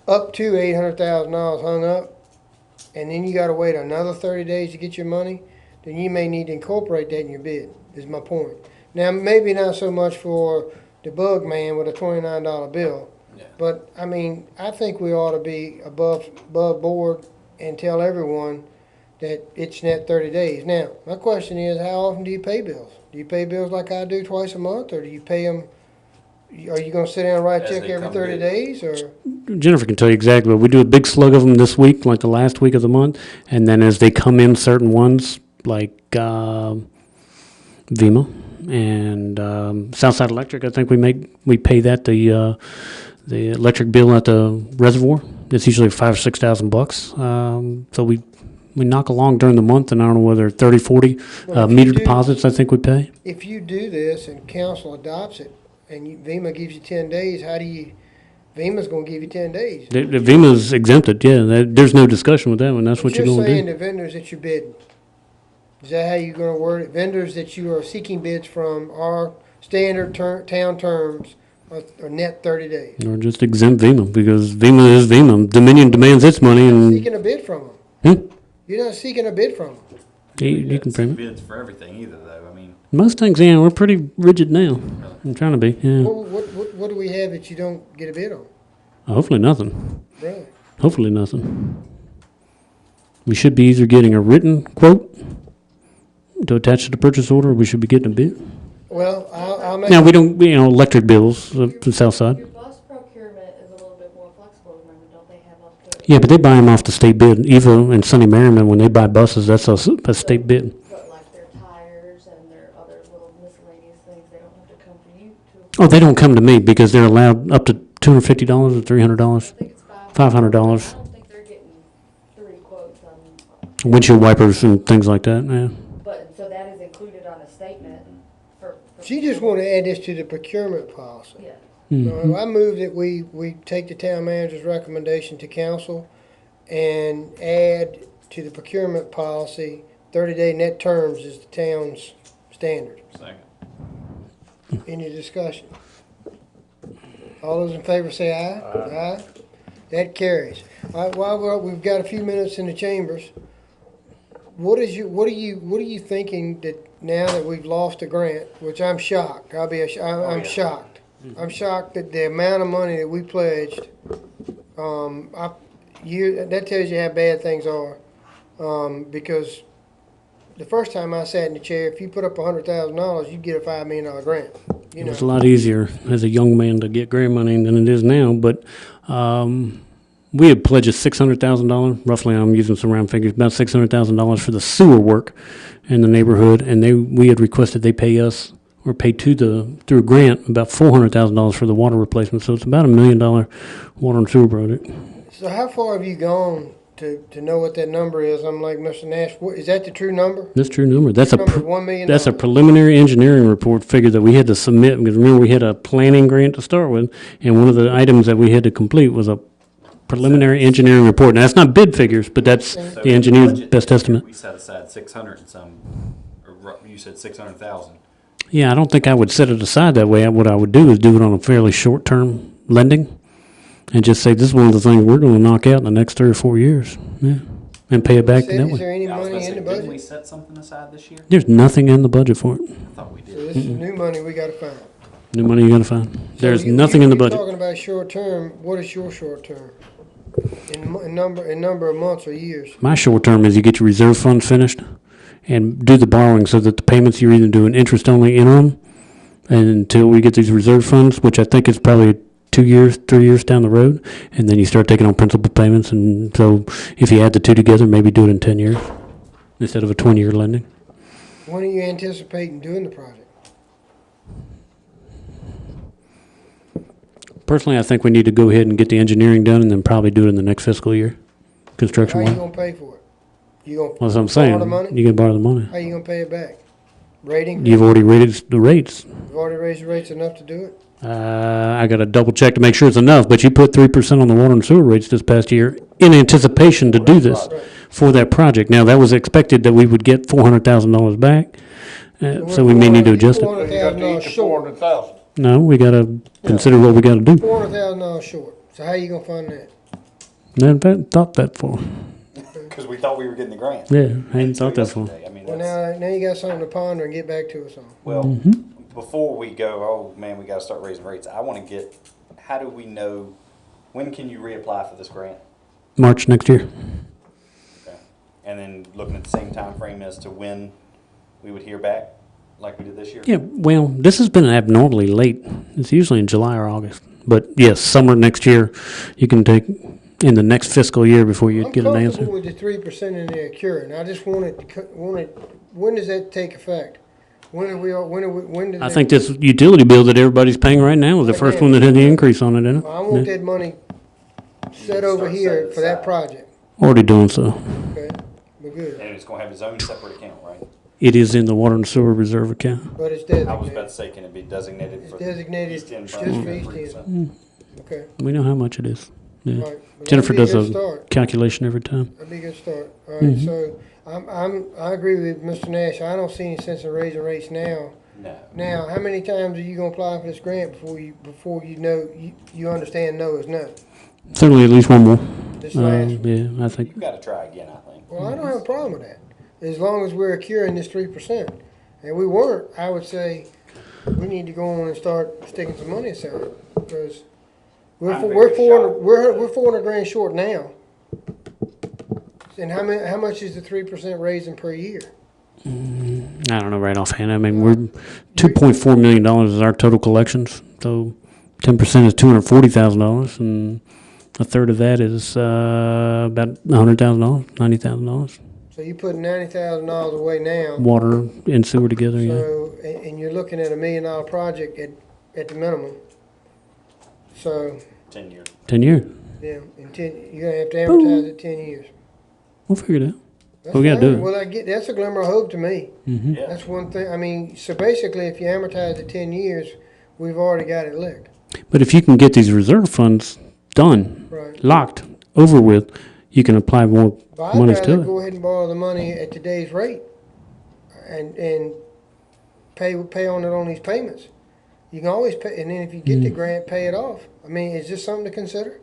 up to $800,000 hung up, and then you gotta wait another 30 days to get your money, then you may need to incorporate that in your bid, is my point. Now, maybe not so much for the bug man with a $29 bill, Yeah. but, I mean, I think we ought to be above board and tell everyone that it's net 30 days. Now, my question is, how often do you pay bills? Do you pay bills like I do twice a month, or do you pay them, are you gonna sit down and write a As check they every come 30 due. days, or? Jennifer can tell you exactly, but we do a big slug of them this week, like the last week of the month, and then as they come in, certain ones, like VEMA and Southside Electric, I think we pay that the electric bill at the reservoir. It's usually $5,000 or $6,000. So we knock along during the month, and I don't know whether 30, 40 Well, if you meter do- deposits I think we pay. If you do this and council adopts it, and VEMA gives you 10 days, VEMA's gonna give you 10 days. The VEMA's exempted, yeah. There's no discussion with that one. That's what you're You're going saying to the vendors that you're bidding. Is that how you're gonna word it? Vendors that you are seeking bids from are standard town terms are net 30 days. do. Or just exempt VEMA, because VEMA is VEMA. Dominion demands its money, and Seeking a bid from them. You're not seeking a bid from them. You can frame it. Bids for everything either, though. I mean, Most things, yeah, we're pretty rigid now. I'm trying to be, yeah. What do we have that you don't get a bid on? Hopefully nothing. Really? Hopefully nothing. We should be either getting a written quote to attach to the purchase order, or we should be getting a bid. Well, I'll make. Now, we don't, electric bills, the south side. Your bus procurement is a little bit more flexible, remember, don't they have up to? Yeah, but they buy them off the state bid. Eva and Sunny Merriman, when they buy buses, that's a state bid. But like their tires and their other little miscellaneous things, they don't have to come to you Oh, they don't come to me because they're allowed up to $250 or $300, I think it's $500. I don't think they're getting 3 quotes on, windshield wipers and things like that, yeah. but, so that is included on a statement for. She just want to add this to the procurement policy. Yeah. Mm-hmm. I move that we take the town manager's recommendation to council and add to the procurement policy 30-day net terms is the town's standard. second. Any discussion? All those in favor say aye. Aye. That carries. All right, we've got a few minutes in the chambers. What are you thinking that now that we've lost a grant, which I'm shocked, I'm shocked. I'm shocked that the amount of money that we pledged, that tells you how bad things are. Because the first time I sat in the chair, if you put up $100,000, you'd get a $5 million grant. You It know, was a lot easier as a young man to get grant money than it is now, but we had pledged $600,000, roughly, I'm using some round figures, about $600,000 for the sewer work in the neighborhood, and we had requested they pay us, or pay through a grant, about $400,000 for the water replacement, so it's about $1 million water and sewer project. so how far have you gone to know what that number is? I'm like, Mr. Nash, is that the true number? That's a true number. That's Number a $1 million. That's a preliminary engineering report figure that we had to submit, because remember, we had a planning grant to start with, and one of the items that we had to complete was a preliminary engineering report. Now, that's not bid figures, but that's So the in engineer's budget best this year, estimate. We set aside 600 and some, or you said 600,000. Yeah, I don't think I would set it aside that way. What I would do is do it on a fairly short-term lending, and just say, this is one of the things we're gonna knock out in the next 3 or 4 years, yeah, and pay it back that Is way. there any I was money gonna in say, the didn't we budget? set something aside this year? There's nothing in the budget for it. I thought we So did. this is new money we gotta find. New money you gotta find. There's So you- nothing in the you're budget. talking about short term, what is your short term? In number of months or years? My short term is you get your reserve funds finished and do the borrowing so that the payments you're either doing interest only interim, and until we get these reserve funds, which I think is probably 2 years, 3 years down the road, and then you start taking on principal payments. And so if you add the two together, maybe do it in 10 years instead of a 20-year lending. When are you anticipating doing the project? Personally, I think we need to go ahead and get the engineering done and then probably do it in the next fiscal year, How construction you wise. gonna pay for it? You gonna Well, that's what I'm borrow saying. the money? You can borrow the money. How you gonna pay it back? Rating? You've already rated the rates. You've already raised the rates enough to do it? I got to double check to make sure it's enough, but you put 3% on the water and sewer rates this past year in anticipation to do this Right. for that project. Now, that was expected that we would get $400,000 back, so we may need to adjust it. So you got to eat $400,000 the short. 400,000. No, we got to consider what we got to do. $400,000 short. So how you gonna fund that? Never thought that for. Because we thought we were getting the grant. Yeah, I hadn't thought that for. Yesterday. I mean, Well, that's, now you got something to ponder and get back to us on. well, before we go, oh man, we got to start raising rates. I want to get, how do we know, when can you reapply for this grant? March next year. Okay. And then looking at the same time frame as to when we would hear back, like we did this year? Yeah, well, this has been abnormally late. It's usually in July or August. But yes, summer next year, you can take in the next fiscal year before you I'm get an answer. comfortable with the 3% in there curing. I just want it, when does that take effect? When does I that- think this utility bill that everybody's paying right now was the first one that had the increase on it, isn't it? I want Yeah. that money set over Start here setting for that aside. project, Already doing so. okay? We're good, And it's going to have its own separate account, right? It is in the water and sewer reserve account. but it's I was about designated, to say, can it be designated It's for designated East End just Fund? for East 3%? okay? We know how much it is. Yeah. All right. Well, Jennifer that'd does be a good a start. calculation every time. That'd be a good start. All right, Mm-hmm. so I agree with Mr. Nash. I don't see any sense in raising rates now. No. Now, how many times are you gonna apply for this grant before you know, you understand no is no? Certainly at least one more. This last, Yeah, I think. You've got to try again, I think. Well, I don't have a problem with that, as long as we're accruing this 3%. And we weren't, I would say, we need to go on and start sticking some money aside, because I'm we're very shocked. we're 400 grand short now. And how much is the 3% raising per year? I don't know right offhand. I mean, we're $2.4 million is our total collections. So 10% is $240,000, and a third of that is about $100,000, $90,000. So you put $90,000 away now. Water and sewer together. Yeah. So, and you're looking at $1 million project at the minimum. So, 10 years. 10 years. yeah, you're gonna have to amortize it 10 years. We'll figure it out. That's We gotta do fine. it. Well, that's a glimmer of hope to me. Mm-hmm. Yeah. That's one thing. I mean, so basically, if you amortize it 10 years, we've already got it licked. But if you can get these reserve funds done, Right. locked, over with, you can apply more But I'd monies rather to it. go ahead and borrow the money at today's rate and pay on it on these payments. You can always pay, and then if you get the grant, pay it off. I mean, is this something to consider?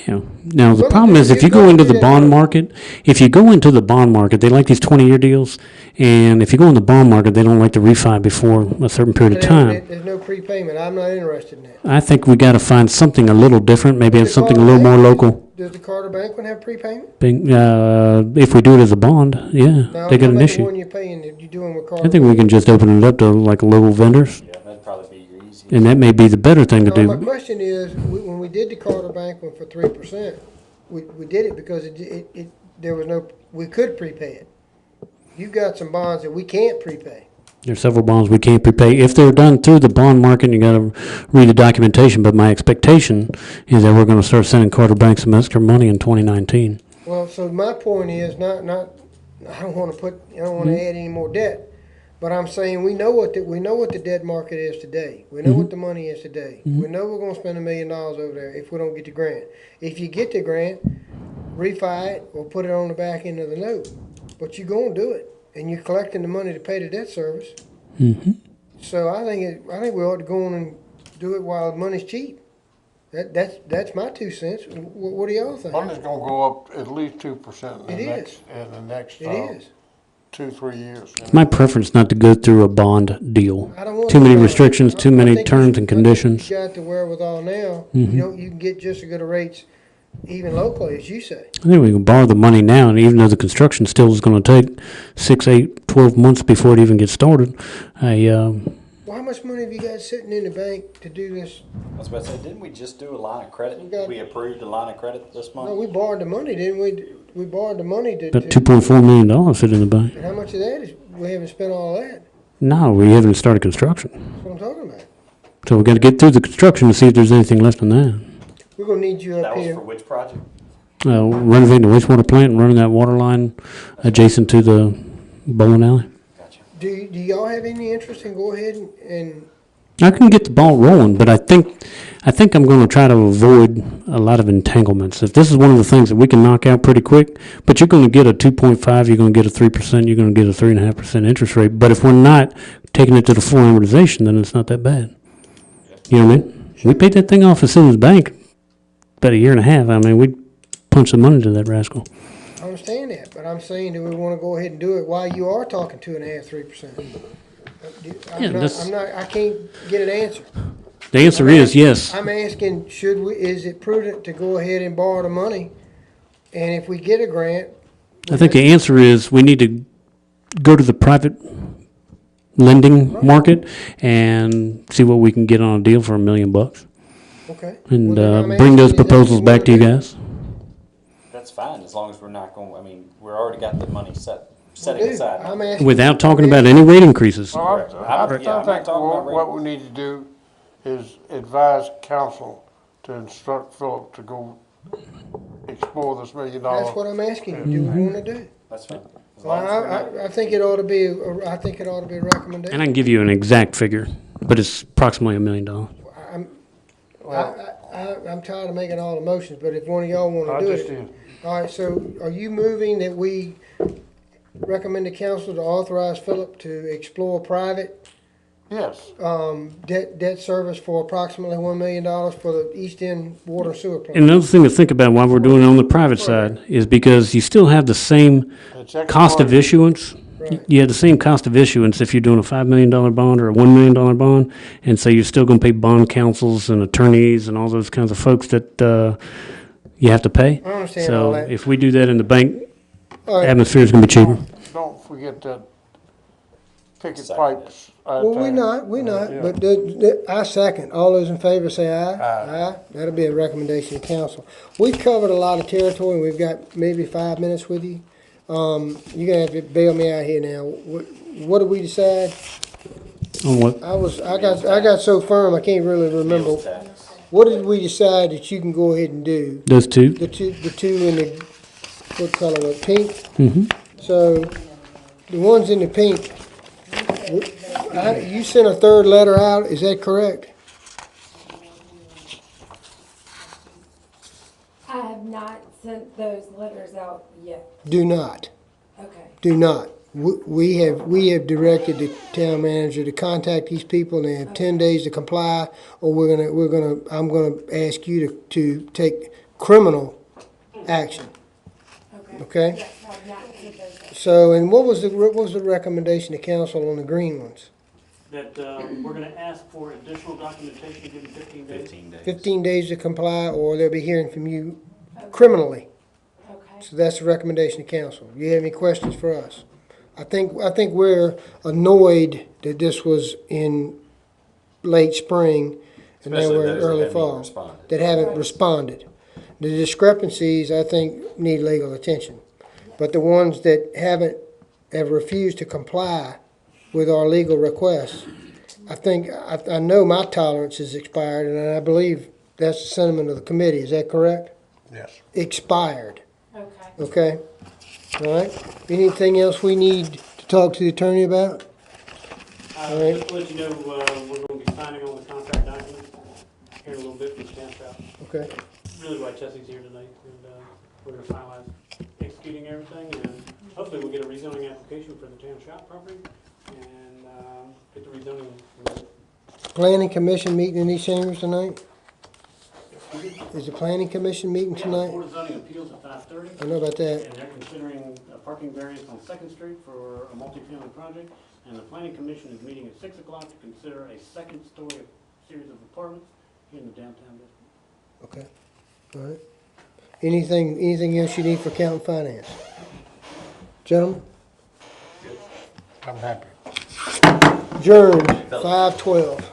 Yeah. Now the Well, problem is if you go you're into gonna the do that bond work. market, they like these 20-year deals, and if you go in the bond market, they don't like to refi before a certain period of time. There's no prepayment. I'm not interested in that. I think we got to find something a little different, maybe Does the something a Carter little more Bank- local. Does the Carter Bank one have prepayment? If we do it as a bond, yeah, No, they I'm got talking an about the issue. one you're paying, that you're doing with Carter. I think we can just open it up to like local vendors, Yeah, that'd probably be your easiest. and that may be the better thing to No, my do. question is, when we did the Carter Bank one for 3%, we did it because there was no, we could prepay it. You've got some bonds that we can't prepay. There's several bonds we can't prepay. If they're done through the bond market, you got to read the documentation. But my expectation is that we're going to start sending Carter Bank some extra money in 2019. Well, so my point is I don't want to add any more debt, but I'm saying we know what the debt market is today. We know what the money is today. We know we're going to spend $1 million over there if we don't get the grant. If you get the grant, refi it or put it on the back end of the note. But you're going to do it, and you're collecting the money to pay the debt service. Mm-hmm. So I think we ought to go on and do it while the money's cheap. That's my 2 cents. What do y'all think? Money's gonna go up at least 2% It is. in the next It is. 2-3 years. My preference not to go through a bond deal. I don't want Too many to- restrictions, too I many think terms and I think conditions. You got the wherewithal now. Mhm. You can get just as good a rates even locally as you say. I think we can borrow the money now, and even though the construction still is going to take 6, 8, 12 months before it even gets started, Well, how much money have you got sitting in the bank to do this? I was about to say, didn't we just do a line of credit? We got- We approved a line of credit this month? No, we borrowed the money, didn't we? We borrowed the money about $2.4 million sitting in the bank. and how much of that is, we haven't spent all that. No, we haven't started construction. That's what I'm talking about. So we got to get through the construction to see if there's anything left in that. We're gonna need you up That was here. for which project? Renovating the wastewater plant and running that water line adjacent to the bowling alley. Gotcha. Do y'all have any interest in go ahead and I can get the ball rolling, but I think I'm going to try to avoid a lot of entanglements. If this is one of the things that we can knock out pretty quick, but you're going to get a 2.5, you're going to get a 3%, you're going to get a 3.5% interest rate. But if we're not taking it to the full amortization, then it's not that bad. You know what I mean? We paid that thing off as soon as bank about a year and a half. I mean, we punched the money to that rascal. I understand that, but I'm saying that we wanna go ahead and do it while you are talking 2.5%, 3%. I can't get an answer. The answer is yes. I'm asking, is it prudent to go ahead and borrow the money? And if we get a grant, I think the answer is we need to go to the private lending market and see what we can get on a deal for $1 million, okay. and Well, then I'm bring those asking, is that proposals what back we to you wanna do? guys. That's fine, as long as we're not going, I mean, we're already got the money setting Dude, aside. I'm asking. Without talking about any rate increases. Well, Correct. I I'm think not talking about what we need to do is advise council to instruct Philip to go explore this $1 million. That's what I'm asking you, do we wanna do? That's fine. As Well, long as we're not- I think it ought to be, I think it ought to be a And recommendation. I can give you an exact figure, but it's approximately $1 million. I'm tired of making all the motions, but if one of y'all wanna I do just it. did. All right, so are you moving that we recommend the council to authorize Philip to explore private Yes, debt service for approximately $1 million for the East End water and sewer plant. And another thing to think about while we're doing it on the private side is because you still have the same it's extra cost of money. issuance. Right. You have the same cost of issuance if you're doing a $5 million bond or a $1 million bond. And so you're still going to pay bond counsels and attorneys and all those kinds of folks that you have to pay. I understand all So that. if we do that in the bank, All right. atmosphere is going to be cheaper. Don't forget that picket Second. pipes. Well, we're not, Yeah. but I second. All those in favor say aye. Aye. That'll be a recommendation to council. We've covered a lot of territory, and we've got maybe 5 minutes with you. You're gonna have to bail me out here now. What did we decide? On what? I got so firm, I can't really remember. Meals tax. What did we decide that you can go ahead and do? Those two? The two in the, what color, what, pink? Mm-hmm. So, the ones in the pink, you sent a third letter out, is that correct? I have not sent those letters out yet. Do not, Okay. do not. We have directed the town manager to contact these people, and they have 10 days to comply, or I'm gonna ask you to take criminal action, Okay. okay? Yes, I have not sent those out. So, and what was the recommendation to council on the green ones? That we're going to ask for additional documentation given 15 days. 15 days. 15 days to comply, or they'll be hearing from you criminally. Okay. So that's the recommendation to council. You have any questions for us? I think we're annoyed that this was in late spring and now Especially we're in those that early haven't even fall, responded. that haven't responded. The discrepancies, I think, need legal attention. But the ones that have refused to comply with our legal requests, I know my tolerance is expired, and I believe that's the sentiment of the committee. Is that correct? Yes. Expired. Okay. Okay, all right. Anything else we need to talk to the attorney about? All right. Just to let you know, we're going to be signing on the contract documents here in a little bit from staff out. Okay, Really why Chelsea's here tonight, and we're going to finalize executing everything, and hopefully we'll get a rezoning application for the town shop property, and get the rezoning. planning commission meeting in these chambers tonight? Is the planning commission meeting Yeah, tonight? Board of Zoning Appeals at 5:30. I know about that. And they're considering a parking variance on Second Street for a multifamily project. And the planning commission is meeting at 6 o'clock to consider a second-story series of apartments in the downtown district. Okay, all right. Anything else you need for accounting finance? Gentlemen, I'm happy. adjourned, 5:12.